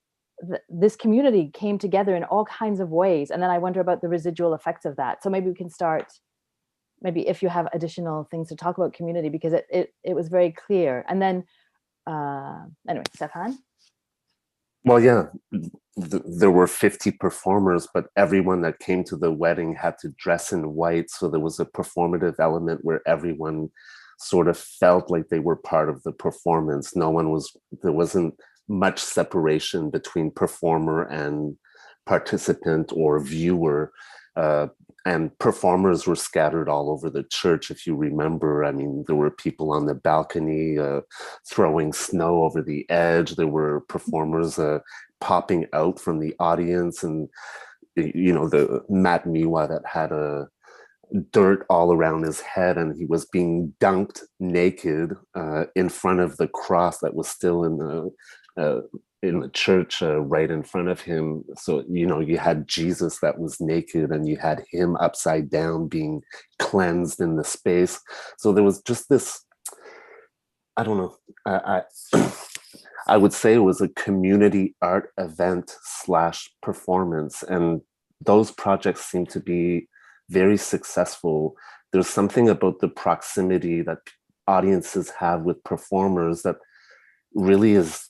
B: this community came together in all kinds of ways. And then I wonder about the residual effects of that. So maybe we can start, maybe if you have additional things to talk about community, because it was very clear. And then, anyway, Stefan?
C: Well, yeah, there were 50 performers, but everyone that came to the wedding had to dress in white. So there was a performative element where everyone sort of felt like they were part of the performance. There wasn't much separation between performer and participant or viewer. And performers were scattered all over the church, if you remember. I mean, there were people on the balcony throwing snow over the edge. There were performers popping out from the audience. And, the Matt Miwa that had dirt all around his head, and he was being dunked naked in front of the cross that was still in the church right in front of him. So, you had Jesus that was naked, and you had him upside down being cleansed in the space. So there was just this, I don't know, I would say it was a community art event / performance. And those projects seem to be very successful. There's something about the proximity that audiences have with performers that really is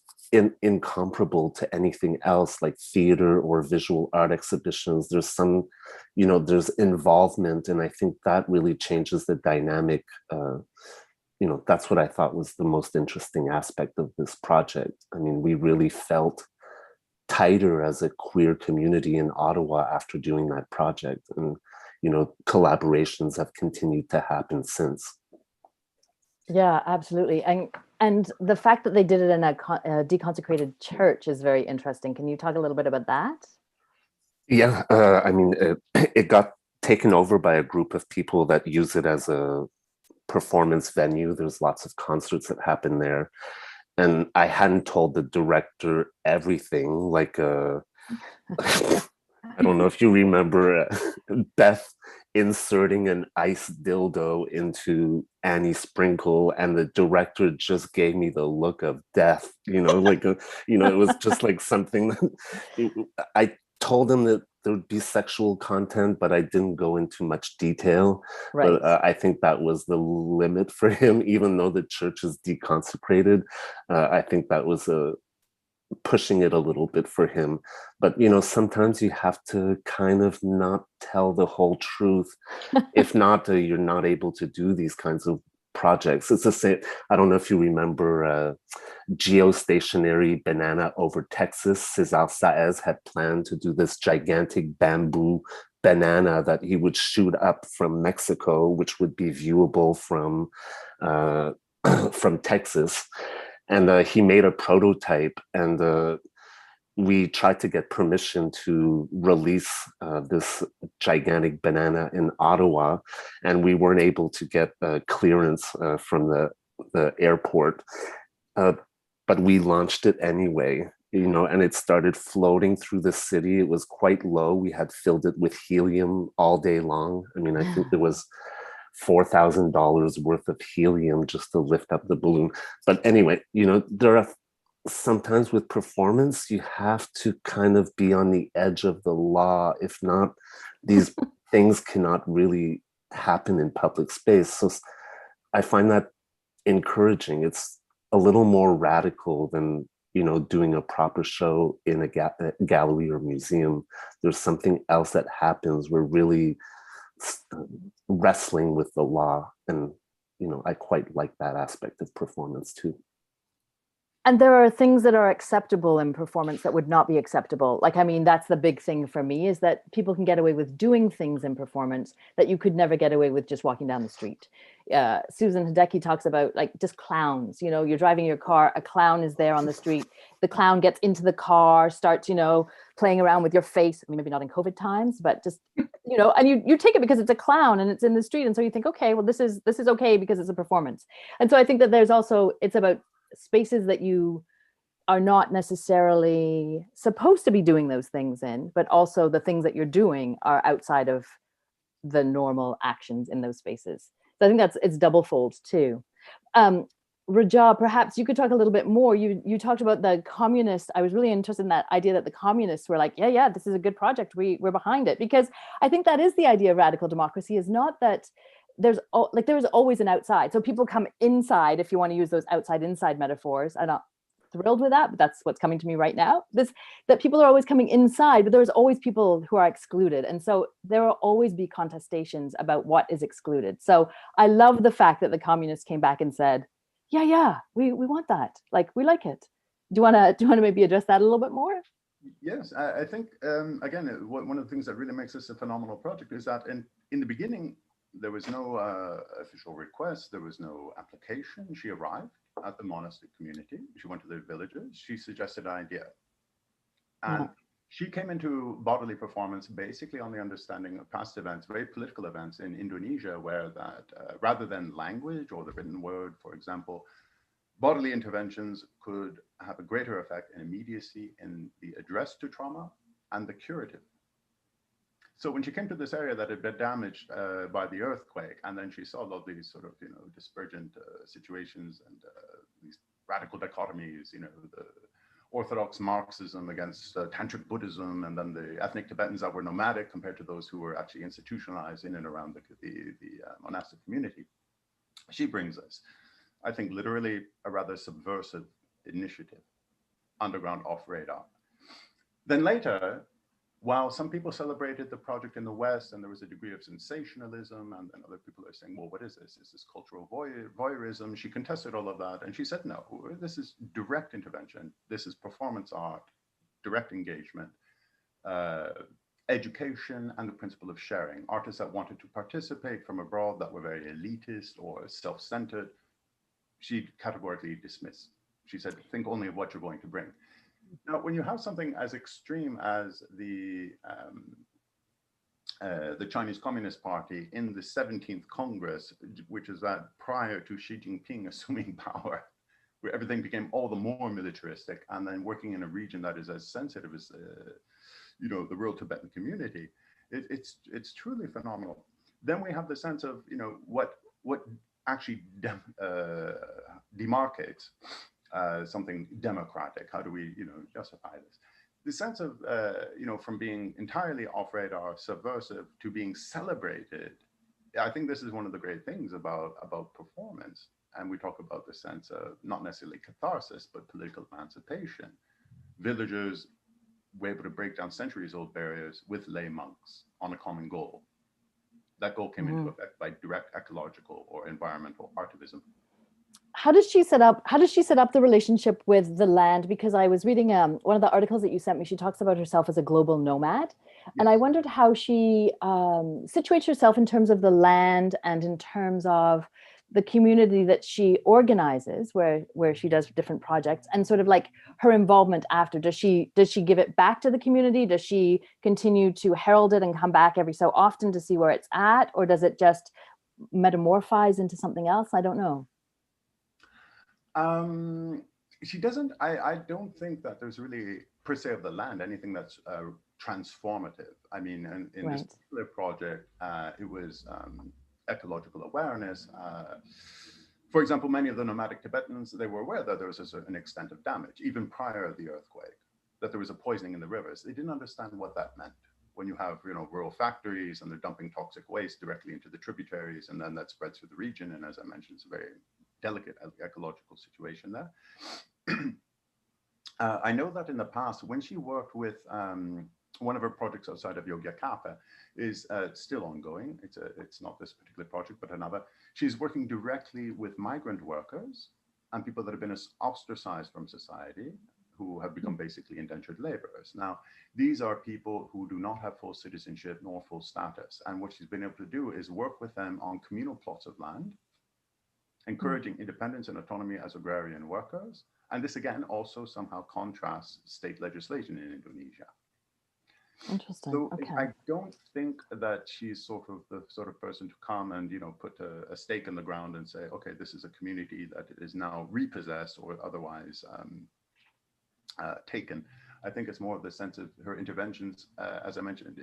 C: incomparable to anything else, like theater or visual art exhibitions. There's some, there's involvement, and I think that really changes the dynamic. That's what I thought was the most interesting aspect of this project. I mean, we really felt tighter as a queer community in Ottawa after doing that project, and collaborations have continued to happen since.
B: Yeah, absolutely. And the fact that they did it in a deconsecrated church is very interesting. Can you talk a little bit about that?
C: Yeah, I mean, it got taken over by a group of people that use it as a performance venue. There's lots of concerts that happen there. And I hadn't told the director everything. Like, I don't know if you remember Beth inserting an ice dildo into Annie Sprinkle, and the director just gave me the look of death. You know, like it was just like something that I told him that there would be sexual content, but I didn't go into much detail.
B: Right.
C: But I think that was the limit for him, even though the church is deconsecrated. I think that was pushing it a little bit for him. But sometimes you have to kind of not tell the whole truth. If not, you're not able to do these kinds of projects. It's the same. I don't know if you remember geostationary banana over Texas. Cesar Saez had planned to do this gigantic bamboo banana that he would shoot up from Mexico, which would be viewable from from Texas. And he made a prototype, and we tried to get permission to release this gigantic banana in Ottawa, and we weren't able to get clearance from the airport. But we launched it anyway, and it started floating through the city. It was quite low. We had filled it with helium all day long. I mean, I think there was $4,000 worth of helium just to lift up the balloon. But anyway, there are sometimes with performance, you have to kind of be on the edge of the law. If not, these things cannot really happen in public space. So I find that encouraging. It's a little more radical than doing a proper show in a gallery or museum. There's something else that happens. We're really wrestling with the law, and I quite like that aspect of performance too.
B: And there are things that are acceptable in performance that would not be acceptable. Like, I mean, that's the big thing for me, is that people can get away with doing things in performance that you could never get away with just walking down the street. Susan Hideki talks about, like, just clowns. You're driving your car, a clown is there on the street. The clown gets into the car, starts, playing around with your face. I mean, maybe not in COVID times, but just, and you take it because it's a clown and it's in the street. And so you think, okay, well, this is okay because it's a performance. And so I think that there's also, it's about spaces that you are not necessarily supposed to be doing those things in, but also the things that you're doing are outside of the normal actions in those spaces. So I think it's double fold too. Raja, perhaps you could talk a little bit more. You talked about the communists. I was really interested in that idea that the communists were like, yeah, this is a good project. We're behind it, because I think that is the idea of radical democracy, is not that there is always an outside. So people come inside, if you want to use those outside inside metaphors. I'm not thrilled with that, but that's what's coming to me right now. That people are always coming inside, but there's always people who are excluded. And so there will always be contestations about what is excluded. So I love the fact that the communists came back and said, yeah, we want that. Like, we like it. Do you want to maybe address that a little bit more?
G: Yes, I think, again, one of the things that really makes this a phenomenal project is that in the beginning, there was no official request. There was no application. She arrived at the monastic community. She went to the villages. She suggested an idea. And she came into bodily performance basically on the understanding of past events, very political events in Indonesia, where that rather than language or the written word, for example, bodily interventions could have a greater effect and immediacy in the address to trauma and the curative. So when she came to this area that had been damaged by the earthquake, and then she saw all of these sort of, dispergent situations and these radical dichotomies, the Orthodox Marxism against Tantric Buddhism, and then the ethnic Tibetans that were nomadic compared to those who were actually institutionalized in and around the monastic community. She brings us, I think, literally a rather subversive initiative, underground, off radar. Then later, while some people celebrated the project in the West and there was a degree of sensationalism, and other people are saying, well, what is this? Is this cultural voyeurism? She contested all of that. And she said, no, this is direct intervention. This is performance art, direct engagement, education, and the principle of sharing. Artists that wanted to participate from abroad that were very elitist or self-centered, she categorically dismissed. She said, think only of what you're going to bring. Now, when you have something as extreme as the the Chinese Communist Party in the 17th Congress, which is that prior to Xi Jinping assuming power, where everything became all the more militaristic, and then working in a region that is as sensitive as, the rural Tibetan community, it's truly phenomenal. Then we have the sense of, what actually demarcates something democratic. How do we, justify this? The sense of, from being entirely off radar, subversive, to being celebrated. I think this is one of the great things about performance. And we talk about the sense of not necessarily catharsis, but political emancipation. Villagers were able to break down centuries-old barriers with lay monks on a common goal. That goal came into effect by direct ecological or environmental activism.
B: How does she set up the relationship with the land? Because I was reading one of the articles that you sent me. She talks about herself as a global nomad. Yes. And I wondered how she situates herself in terms of the land and in terms of the community that she organizes, where she does different projects, and sort of like her involvement after. Does she give it back to the community? Does she continue to herald it and come back every so often to see where it's at? Or does it just metamorphose into something else? I don't know.
G: She doesn't, I don't think that there's really, per se, of the land, anything that's transformative. I mean, in
B: Right.
G: this particular project, it was ecological awareness. For example, many of the nomadic Tibetans, they were aware that there was a certain extent of damage, even prior to the earthquake, that there was a poisoning in the rivers. They didn't understand what that meant. When you have, rural factories and they're dumping toxic waste directly into the tributaries, and then that spreads through the region. And as I mentioned, it's a very delicate ecological situation there. I know that in the past, when she worked with one of her projects outside of Yogyakarta is still ongoing. It's not this particular project, but another. She's working directly with migrant workers and people that have been ostracized from society, who have become basically indentured laborers. Now, these are people who do not have full citizenship nor full status. And what she's been able to do is work with them on communal plots of land, encouraging independence and autonomy as agrarian workers. And this, again, also somehow contrasts state legislation in Indonesia.
B: Interesting.
G: So
B: Okay.
G: I don't think that she's sort of the sort of person to come and, put a stake in the ground and say, okay, this is a community that is now repossessed or otherwise taken. I think it's more of the sense of her interventions, as I mentioned,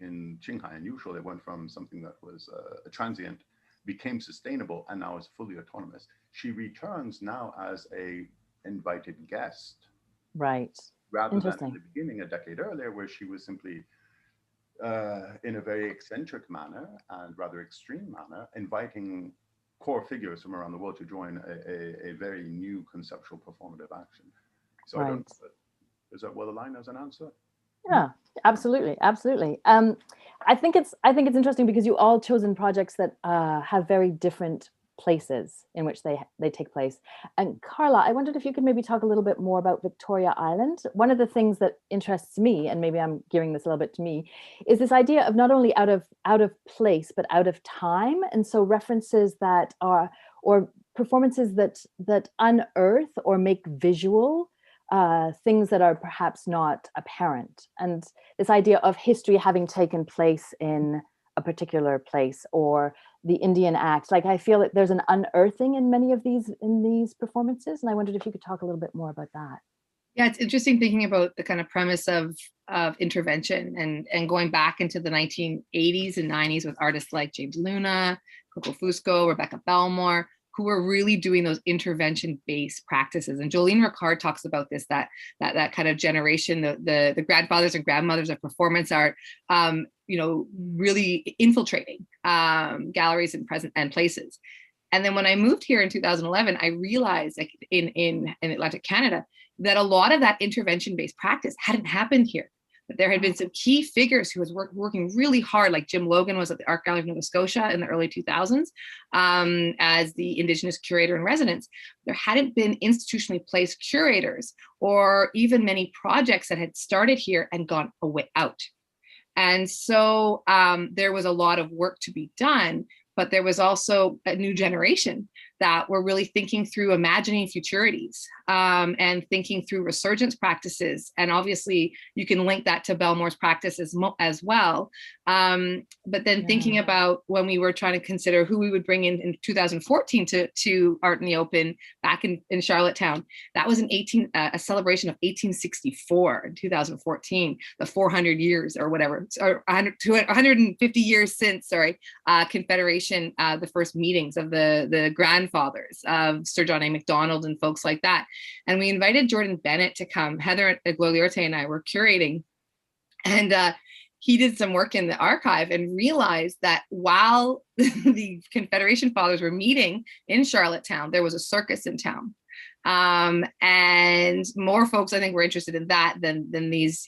G: in Qinghai and Yushu, it went from something that was transient, became sustainable, and now is fully autonomous. She returns now as a invited guest.
B: Right.
G: Rather than in the beginning, a decade earlier, where she was simply, in a very eccentric manner and rather extreme manner, inviting core figures from around the world to join a very new conceptual performative action. So
B: Right.
G: I don't, is that well aligned as an answer?
B: Yeah, absolutely, absolutely. I think it's interesting because you all chosen projects that have very different places in which they take place. And Carla, I wondered if you could maybe talk a little bit more about Victoria Island. One of the things that interests me, and maybe I'm gearing this a little bit to me, is this idea of not only out of place but out of time, and so references that are, or performances that unearth or make visual things that are perhaps not apparent, and this idea of history having taken place in a particular place, or the Indian Act. Like, I feel that there's an unearthing in many of these performances, and I wondered if you could talk a little bit more about that.
D: Yeah, it's interesting thinking about the kind of premise of intervention and going back into the 1980s and 90s with artists like James Luna, Coco Fusco, Rebecca Belmore, who were really doing those intervention-based practices. And Jolene Ricard talks about this, that kind of generation, the grandfathers and grandmothers of performance art, really infiltrating galleries and places. And then when I moved here in 2011, I realized, like in Atlantic Canada, that a lot of that intervention-based practice hadn't happened here. But there had been some key figures who was working really hard, like Jim Logan was at the Art Gallery of Nova Scotia in the early 2000s as the Indigenous curator in residence. There hadn't been institutionally placed curators or even many projects that had started here and gone away out. And so there was a lot of work to be done, but there was also a new generation that were really thinking through imagining futurities and thinking through resurgence practices. And obviously you can link that to Belmore's practice as well. But then thinking about when we were trying to consider who we would bring in 2014 to Art in the Open back in Charlottetown, that was a celebration of 1864 in 2014, the 400 years or whatever, or 150 years since, Confederation, the first meetings of the grandfathers of Sir John A. Macdonald and folks like that. And we invited Jordan Bennett to come. Heather Gugliorte and I were curating, and he did some work in the archive and realized that while the Confederation fathers were meeting in Charlottetown, there was a circus in town. And more folks, I think, were interested in that than these,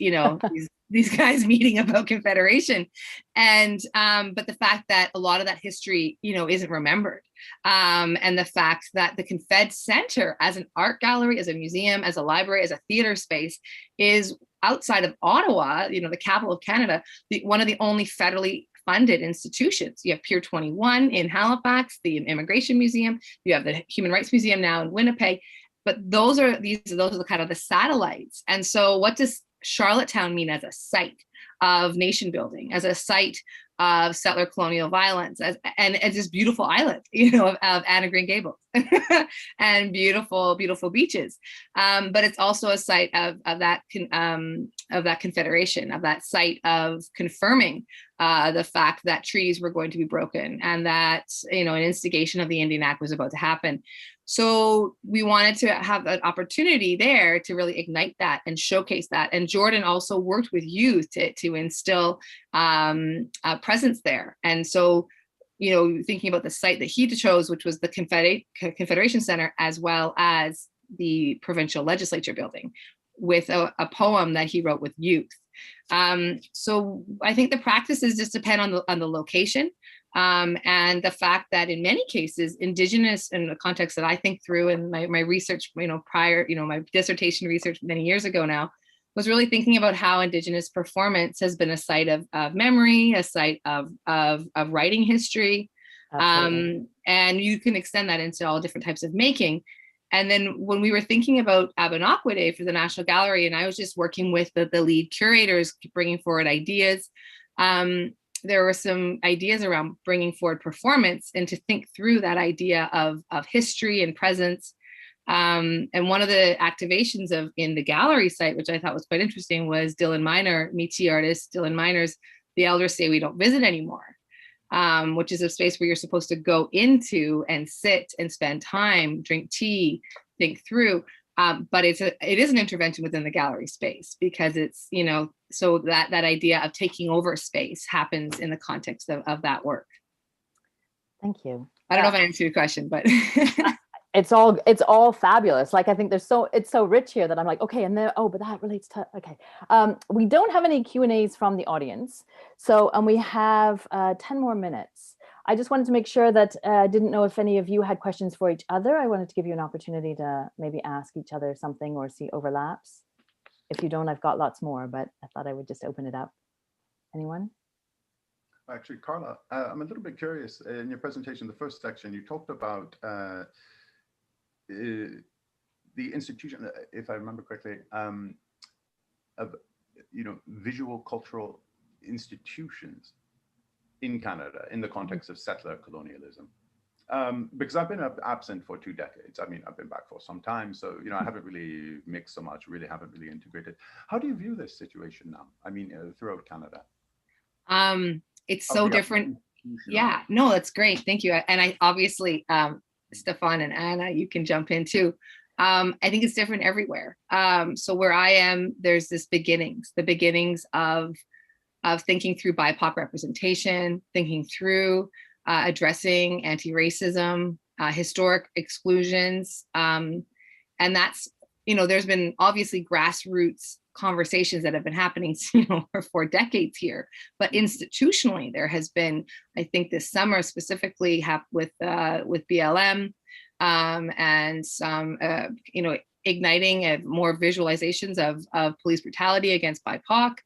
D: these guys meeting about Confederation. And but the fact that a lot of that history, isn't remembered. And the fact that the Confed Center as an art gallery, as a museum, as a library, as a theater space is outside of Ottawa, the capital of Canada, one of the only federally funded institutions. You have Pier 21 in Halifax, the Immigration Museum, you have the Human Rights Museum now in Winnipeg, but those are the kind of the satellites. And so what does Charlottetown mean as a site of nation building, as a site of settler colonial violence, and this beautiful island, of Anne of Green Gables and beautiful beaches. But it's also a site of that Confederation, of that site of confirming the fact that treaties were going to be broken and that, an instigation of the Indian Act was about to happen. So we wanted to have an opportunity there to really ignite that and showcase that. And Jordan also worked with youth to instill a presence there. And so, thinking about the site that he chose, which was the Confederation Center, as well as the provincial legislature building, with a poem that he wrote with youth. So I think the practices just depend on the location. And the fact that in many cases, Indigenous, in the context that I think through in my research, prior, my dissertation research many years ago now, was really thinking about how Indigenous performance has been a site of memory, a site of writing history. And you can extend that into all different types of making. And then when we were thinking about Abenaqua Day for the National Gallery, and I was just working with the lead curators, bringing forward ideas, there were some ideas around bringing forward performance and to think through that idea of history and presence. And one of the activations in the gallery site, which I thought was quite interesting, was Dylan Miner, Métis artist Dylan Miner's The Elders Say We Don't Visit Anymore, which is a space where you're supposed to go into and sit and spend time, drink tea, think through. But it is an intervention within the gallery space, because it's, so that idea of taking over space happens in the context of that work.
B: Thank you.
D: I don't know if I answered your question, but
B: it's all fabulous. Like, I think it's so rich here that I'm like, okay, and then, but that relates to, okay. We don't have any Q&As from the audience. So, and we have 10 more minutes. I just wanted to make sure that I didn't know if any of you had questions for each other. I wanted to give you an opportunity to maybe ask each other something or see overlaps. If you don't, I've got lots more, but I thought I would just open it up. Anyone?
G: Actually, Carla, I'm a little bit curious. In your presentation, the first section, you talked about the institution, if I remember correctly, of visual cultural institutions in Canada in the context of settler colonialism. Because I've been absent for 2 decades. I mean, I've been back for some time, so I haven't really mixed so much, really haven't really integrated. How do you view this situation now? I mean, throughout Canada.
D: It's so different. Yeah, no, that's great. Thank you. And I obviously, Stefan and Anna, you can jump in too. I think it's different everywhere. So where I am, there's the beginnings of thinking through BIPOC representation, thinking through addressing anti-racism, historic exclusions. And that's, there's been obviously grassroots conversations that have been happening, for decades here, but institutionally there has been, I think this summer specifically with BLM and some, igniting more visualizations of police brutality against BIPOC.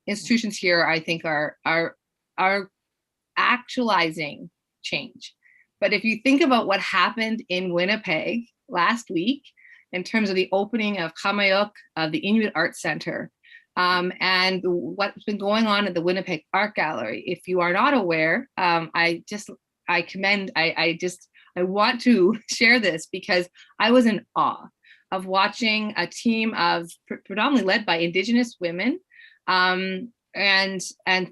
D: Institutions here, I think, are actualizing change. But if you think about what happened in Winnipeg last week in terms of the opening of Kamayuk, the Inuit Arts Center, and what's been going on at the Winnipeg Art Gallery, if you are not aware, I want to share this because I was in awe of watching a team of predominantly led by Indigenous women and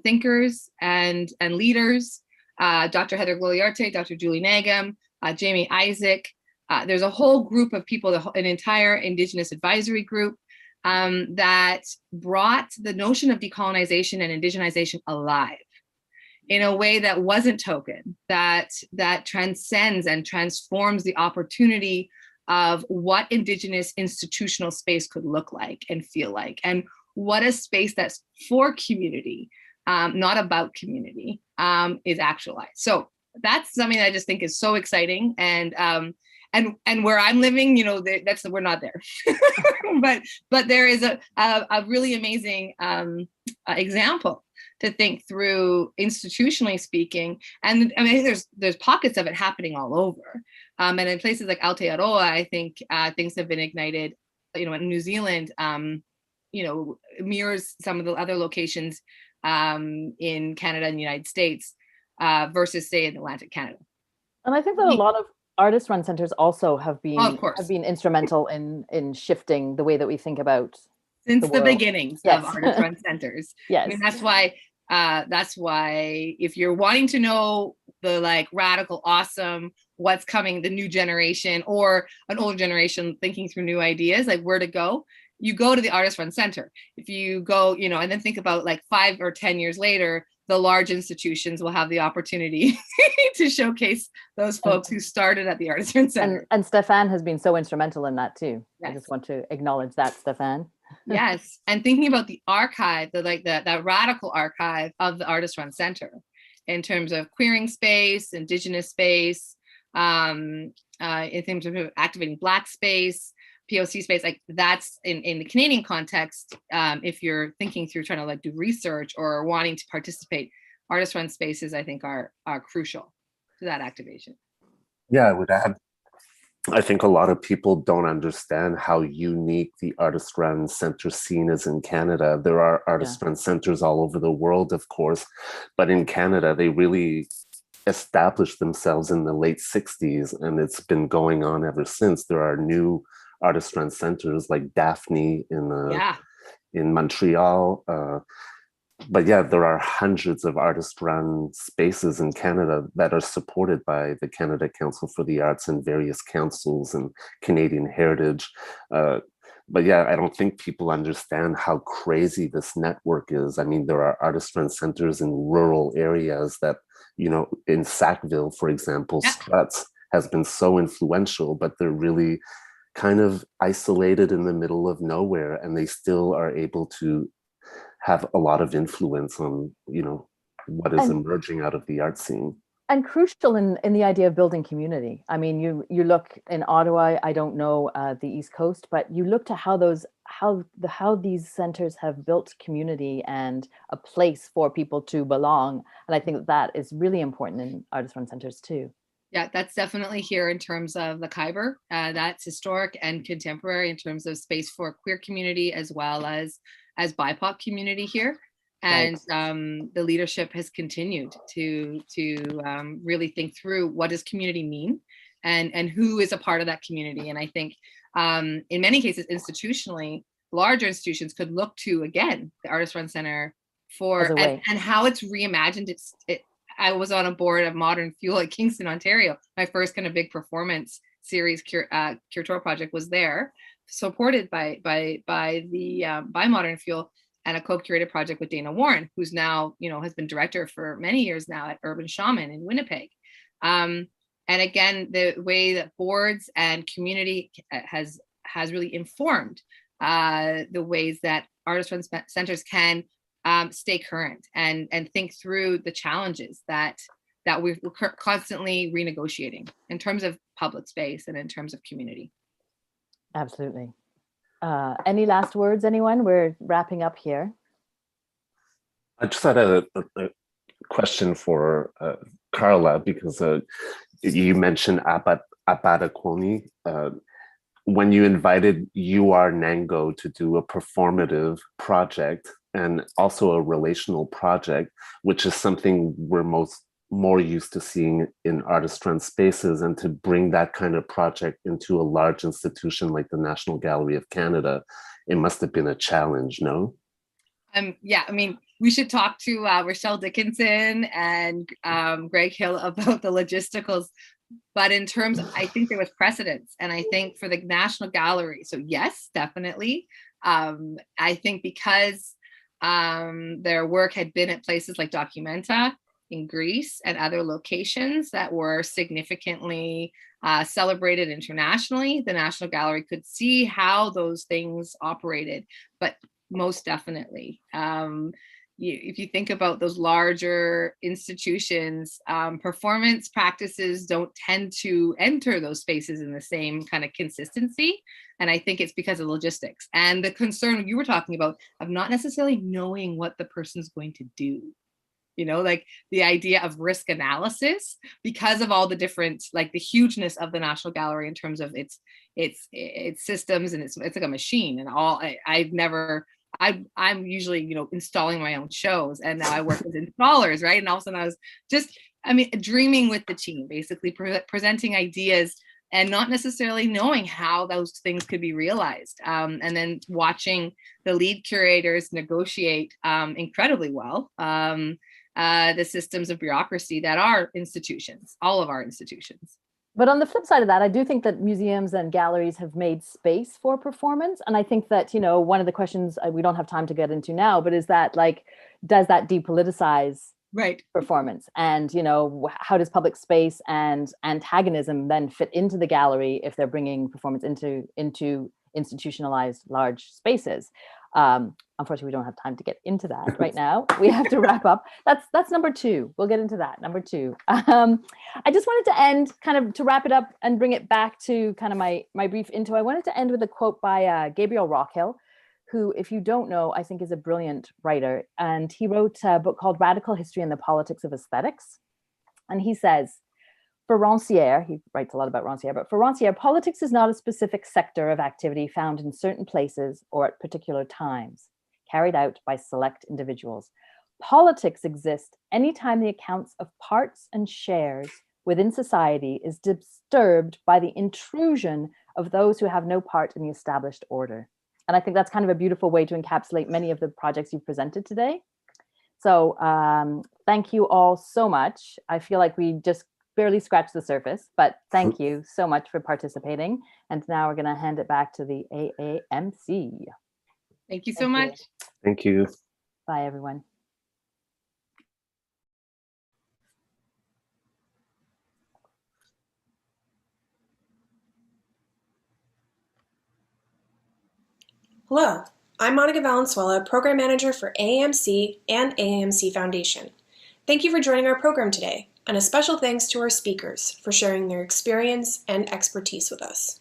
D: thinkers and leaders, Dr. Heather Gloriarte, Dr. Julie Nagam, Jamie Isaac. There's a whole group of people, an entire Indigenous advisory group that brought the notion of decolonization and indigenization alive in a way that wasn't token, that transcends and transforms the opportunity of what Indigenous institutional space could look like and feel like, and what a space that's for community, not about community, is actualized. So that's something that I just think is so exciting. And where I'm living, we're not there, but there is a really amazing example to think through institutionally speaking. And I mean, there's pockets of it happening all over. And in places like Aotearoa, I think things have been ignited, in New Zealand, mirrors some of the other locations in Canada and the United States versus say in Atlantic Canada.
B: And I think that a lot of artist-run centers also have been
D: of
B: been instrumental in shifting the way that we think about
D: since the beginnings
B: yes.
D: of artist-run centers.
B: Yes,
D: I mean, that's why if you're wanting to know the radical, awesome, what's coming, the new generation or an older generation thinking through new ideas, like where to go, you go to the artist-run center. If you go, and then think about 5 or 10 years later, the large institutions will have the opportunity to showcase those folks who started at the Artist-Run Center.
B: And Stefan has been so instrumental in that too.
D: Yes.
B: I just want to acknowledge that, Stefan.
D: Yes, and thinking about the archive, that radical archive of the Artist-Run Center, in terms of queering space, Indigenous space, in terms of activating Black space, POC space, that's in the Canadian context. If you're thinking through trying to do research or wanting to participate, artist-run spaces, I think, are crucial to that activation.
C: Yeah, I would add, I think a lot of people don't understand how unique the artist-run center scene is in Canada. There are artist-run centers all over the world, of course, but in Canada, they really established themselves in the late 60s, and it's been going on ever since. There are new artist-run centers like Daphne in Montreal. But yeah, there are hundreds of artist-run spaces in Canada that are supported by the Canada Council for the Arts and various councils and Canadian Heritage. But yeah, I don't think people understand how crazy this network is. I mean, there are artist-run centers in rural areas that, in Sackville, for example, Struts has been so influential, but they're really kind of isolated in the middle of nowhere, and they still are able to have a lot of influence on, what is emerging out of the art scene.
B: And crucial in the idea of building community. I mean, you look in Ottawa, I don't know the East Coast, but you look to how these centers have built community and a place for people to belong. And I think that is really important in artist-run centers too.
D: Yeah, that's definitely here in terms of the Khyber. That's historic and contemporary in terms of space for queer community as well as BIPOC community here. And the leadership has continued to really think through what does community mean and who is a part of that community. And I think in many cases, institutionally, larger institutions could look to, again, the Artist-Run Center for and how it's reimagined. I was on a board of Modern Fuel at Kingston, Ontario. My first kind of big performance series curator project was there, supported by Modern Fuel, and a co-curated project with Dana Warren, who's now, has been director for many years now at Urban Shaman in Winnipeg. And again, the way that boards and community has really informed the ways that artist-run centers can stay current and think through the challenges that we're constantly renegotiating in terms of public space and in terms of community.
B: Absolutely. Any last words, anyone? We're wrapping up here.
C: I just had a question for Carla, because You mentioned abatakoni. When you invited UR Nango to do a performative project and also a relational project, which is something we're more used to seeing in artist-run spaces, and to bring that kind of project into a large institution like the National Gallery of Canada, it must have been a challenge, no?
D: Yeah, I mean, we should talk to Rochelle Dickinson and Greg Hill about the logisticals. But in terms of, I think there was precedence. And I think for the National Gallery, so yes, definitely. I think because their work had been at places like Documenta in Greece and other locations that were significantly celebrated internationally, the National Gallery could see how those things operated. But most definitely, if you think about those larger institutions, performance practices don't tend to enter those spaces in the same kind of consistency. And I think it's because of logistics and the concern you were talking about of not necessarily knowing what the person's going to do. You know, like the idea of risk analysis, because of all the different, like the hugeness of the National Gallery in terms of its systems, and it's like a machine. And all I'm usually, you know, installing my own shows, and now I work with installers, right? And all of a sudden I was just, dreaming with the team, basically presenting ideas and not necessarily knowing how those things could be realized. And then watching the lead curators negotiate incredibly well the systems of bureaucracy that are institutions, all of our institutions.
B: But on the flip side of that, I do think that museums and galleries have made space for performance. And I think that, you know, one of the questions we don't have time to get into now, but is that, like, does that depoliticize performance? And, you know, how does public space and antagonism then fit into the gallery if they're bringing performance into institutionalized large spaces? Unfortunately, we don't have time to get into that right now. We have to wrap up. That's number two. We'll get into that. Number two. I just wanted to end, kind of to wrap it up and bring it back to kind of my brief intro. I wanted to end with a quote by Gabriel Rockhill, who, if you don't know, I think is a brilliant writer. And he wrote a book called Radical History and the Politics of Aesthetics. And he says, for Rancière, he writes a lot about Rancière, but for Rancière, politics is not a specific sector of activity found in certain places or at particular times, carried out by select individuals. Politics exists anytime the accounts of parts and shares within society is disturbed by the intrusion of those who have no part in the established order. And I think that's kind of a beautiful way to encapsulate many of the projects you've presented today. So thank you all so much. I feel like we just barely scratched the surface, but thank you so much for participating. And now we're going to hand it back to the AAMC.
D: Thank you so much.
C: Thank you.
B: Bye, everyone.
I: Hello, I'm Monica Valenzuela, Program Manager for AAMC and AAMC Foundation. Thank you for joining our program today, and a special thanks to our speakers for sharing their experience and expertise with us.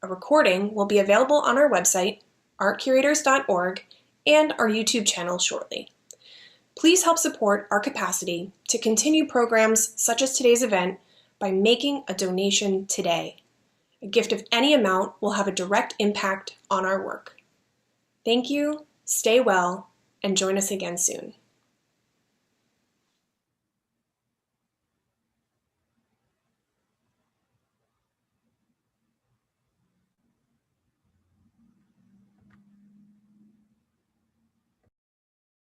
I: A recording will be available on our website, artcurators.org, and our YouTube channel shortly. Please help support our capacity to continue programs such as today's event by making a donation today. A gift of any amount will have a direct impact on our work. Thank you, stay well, and join us again soon.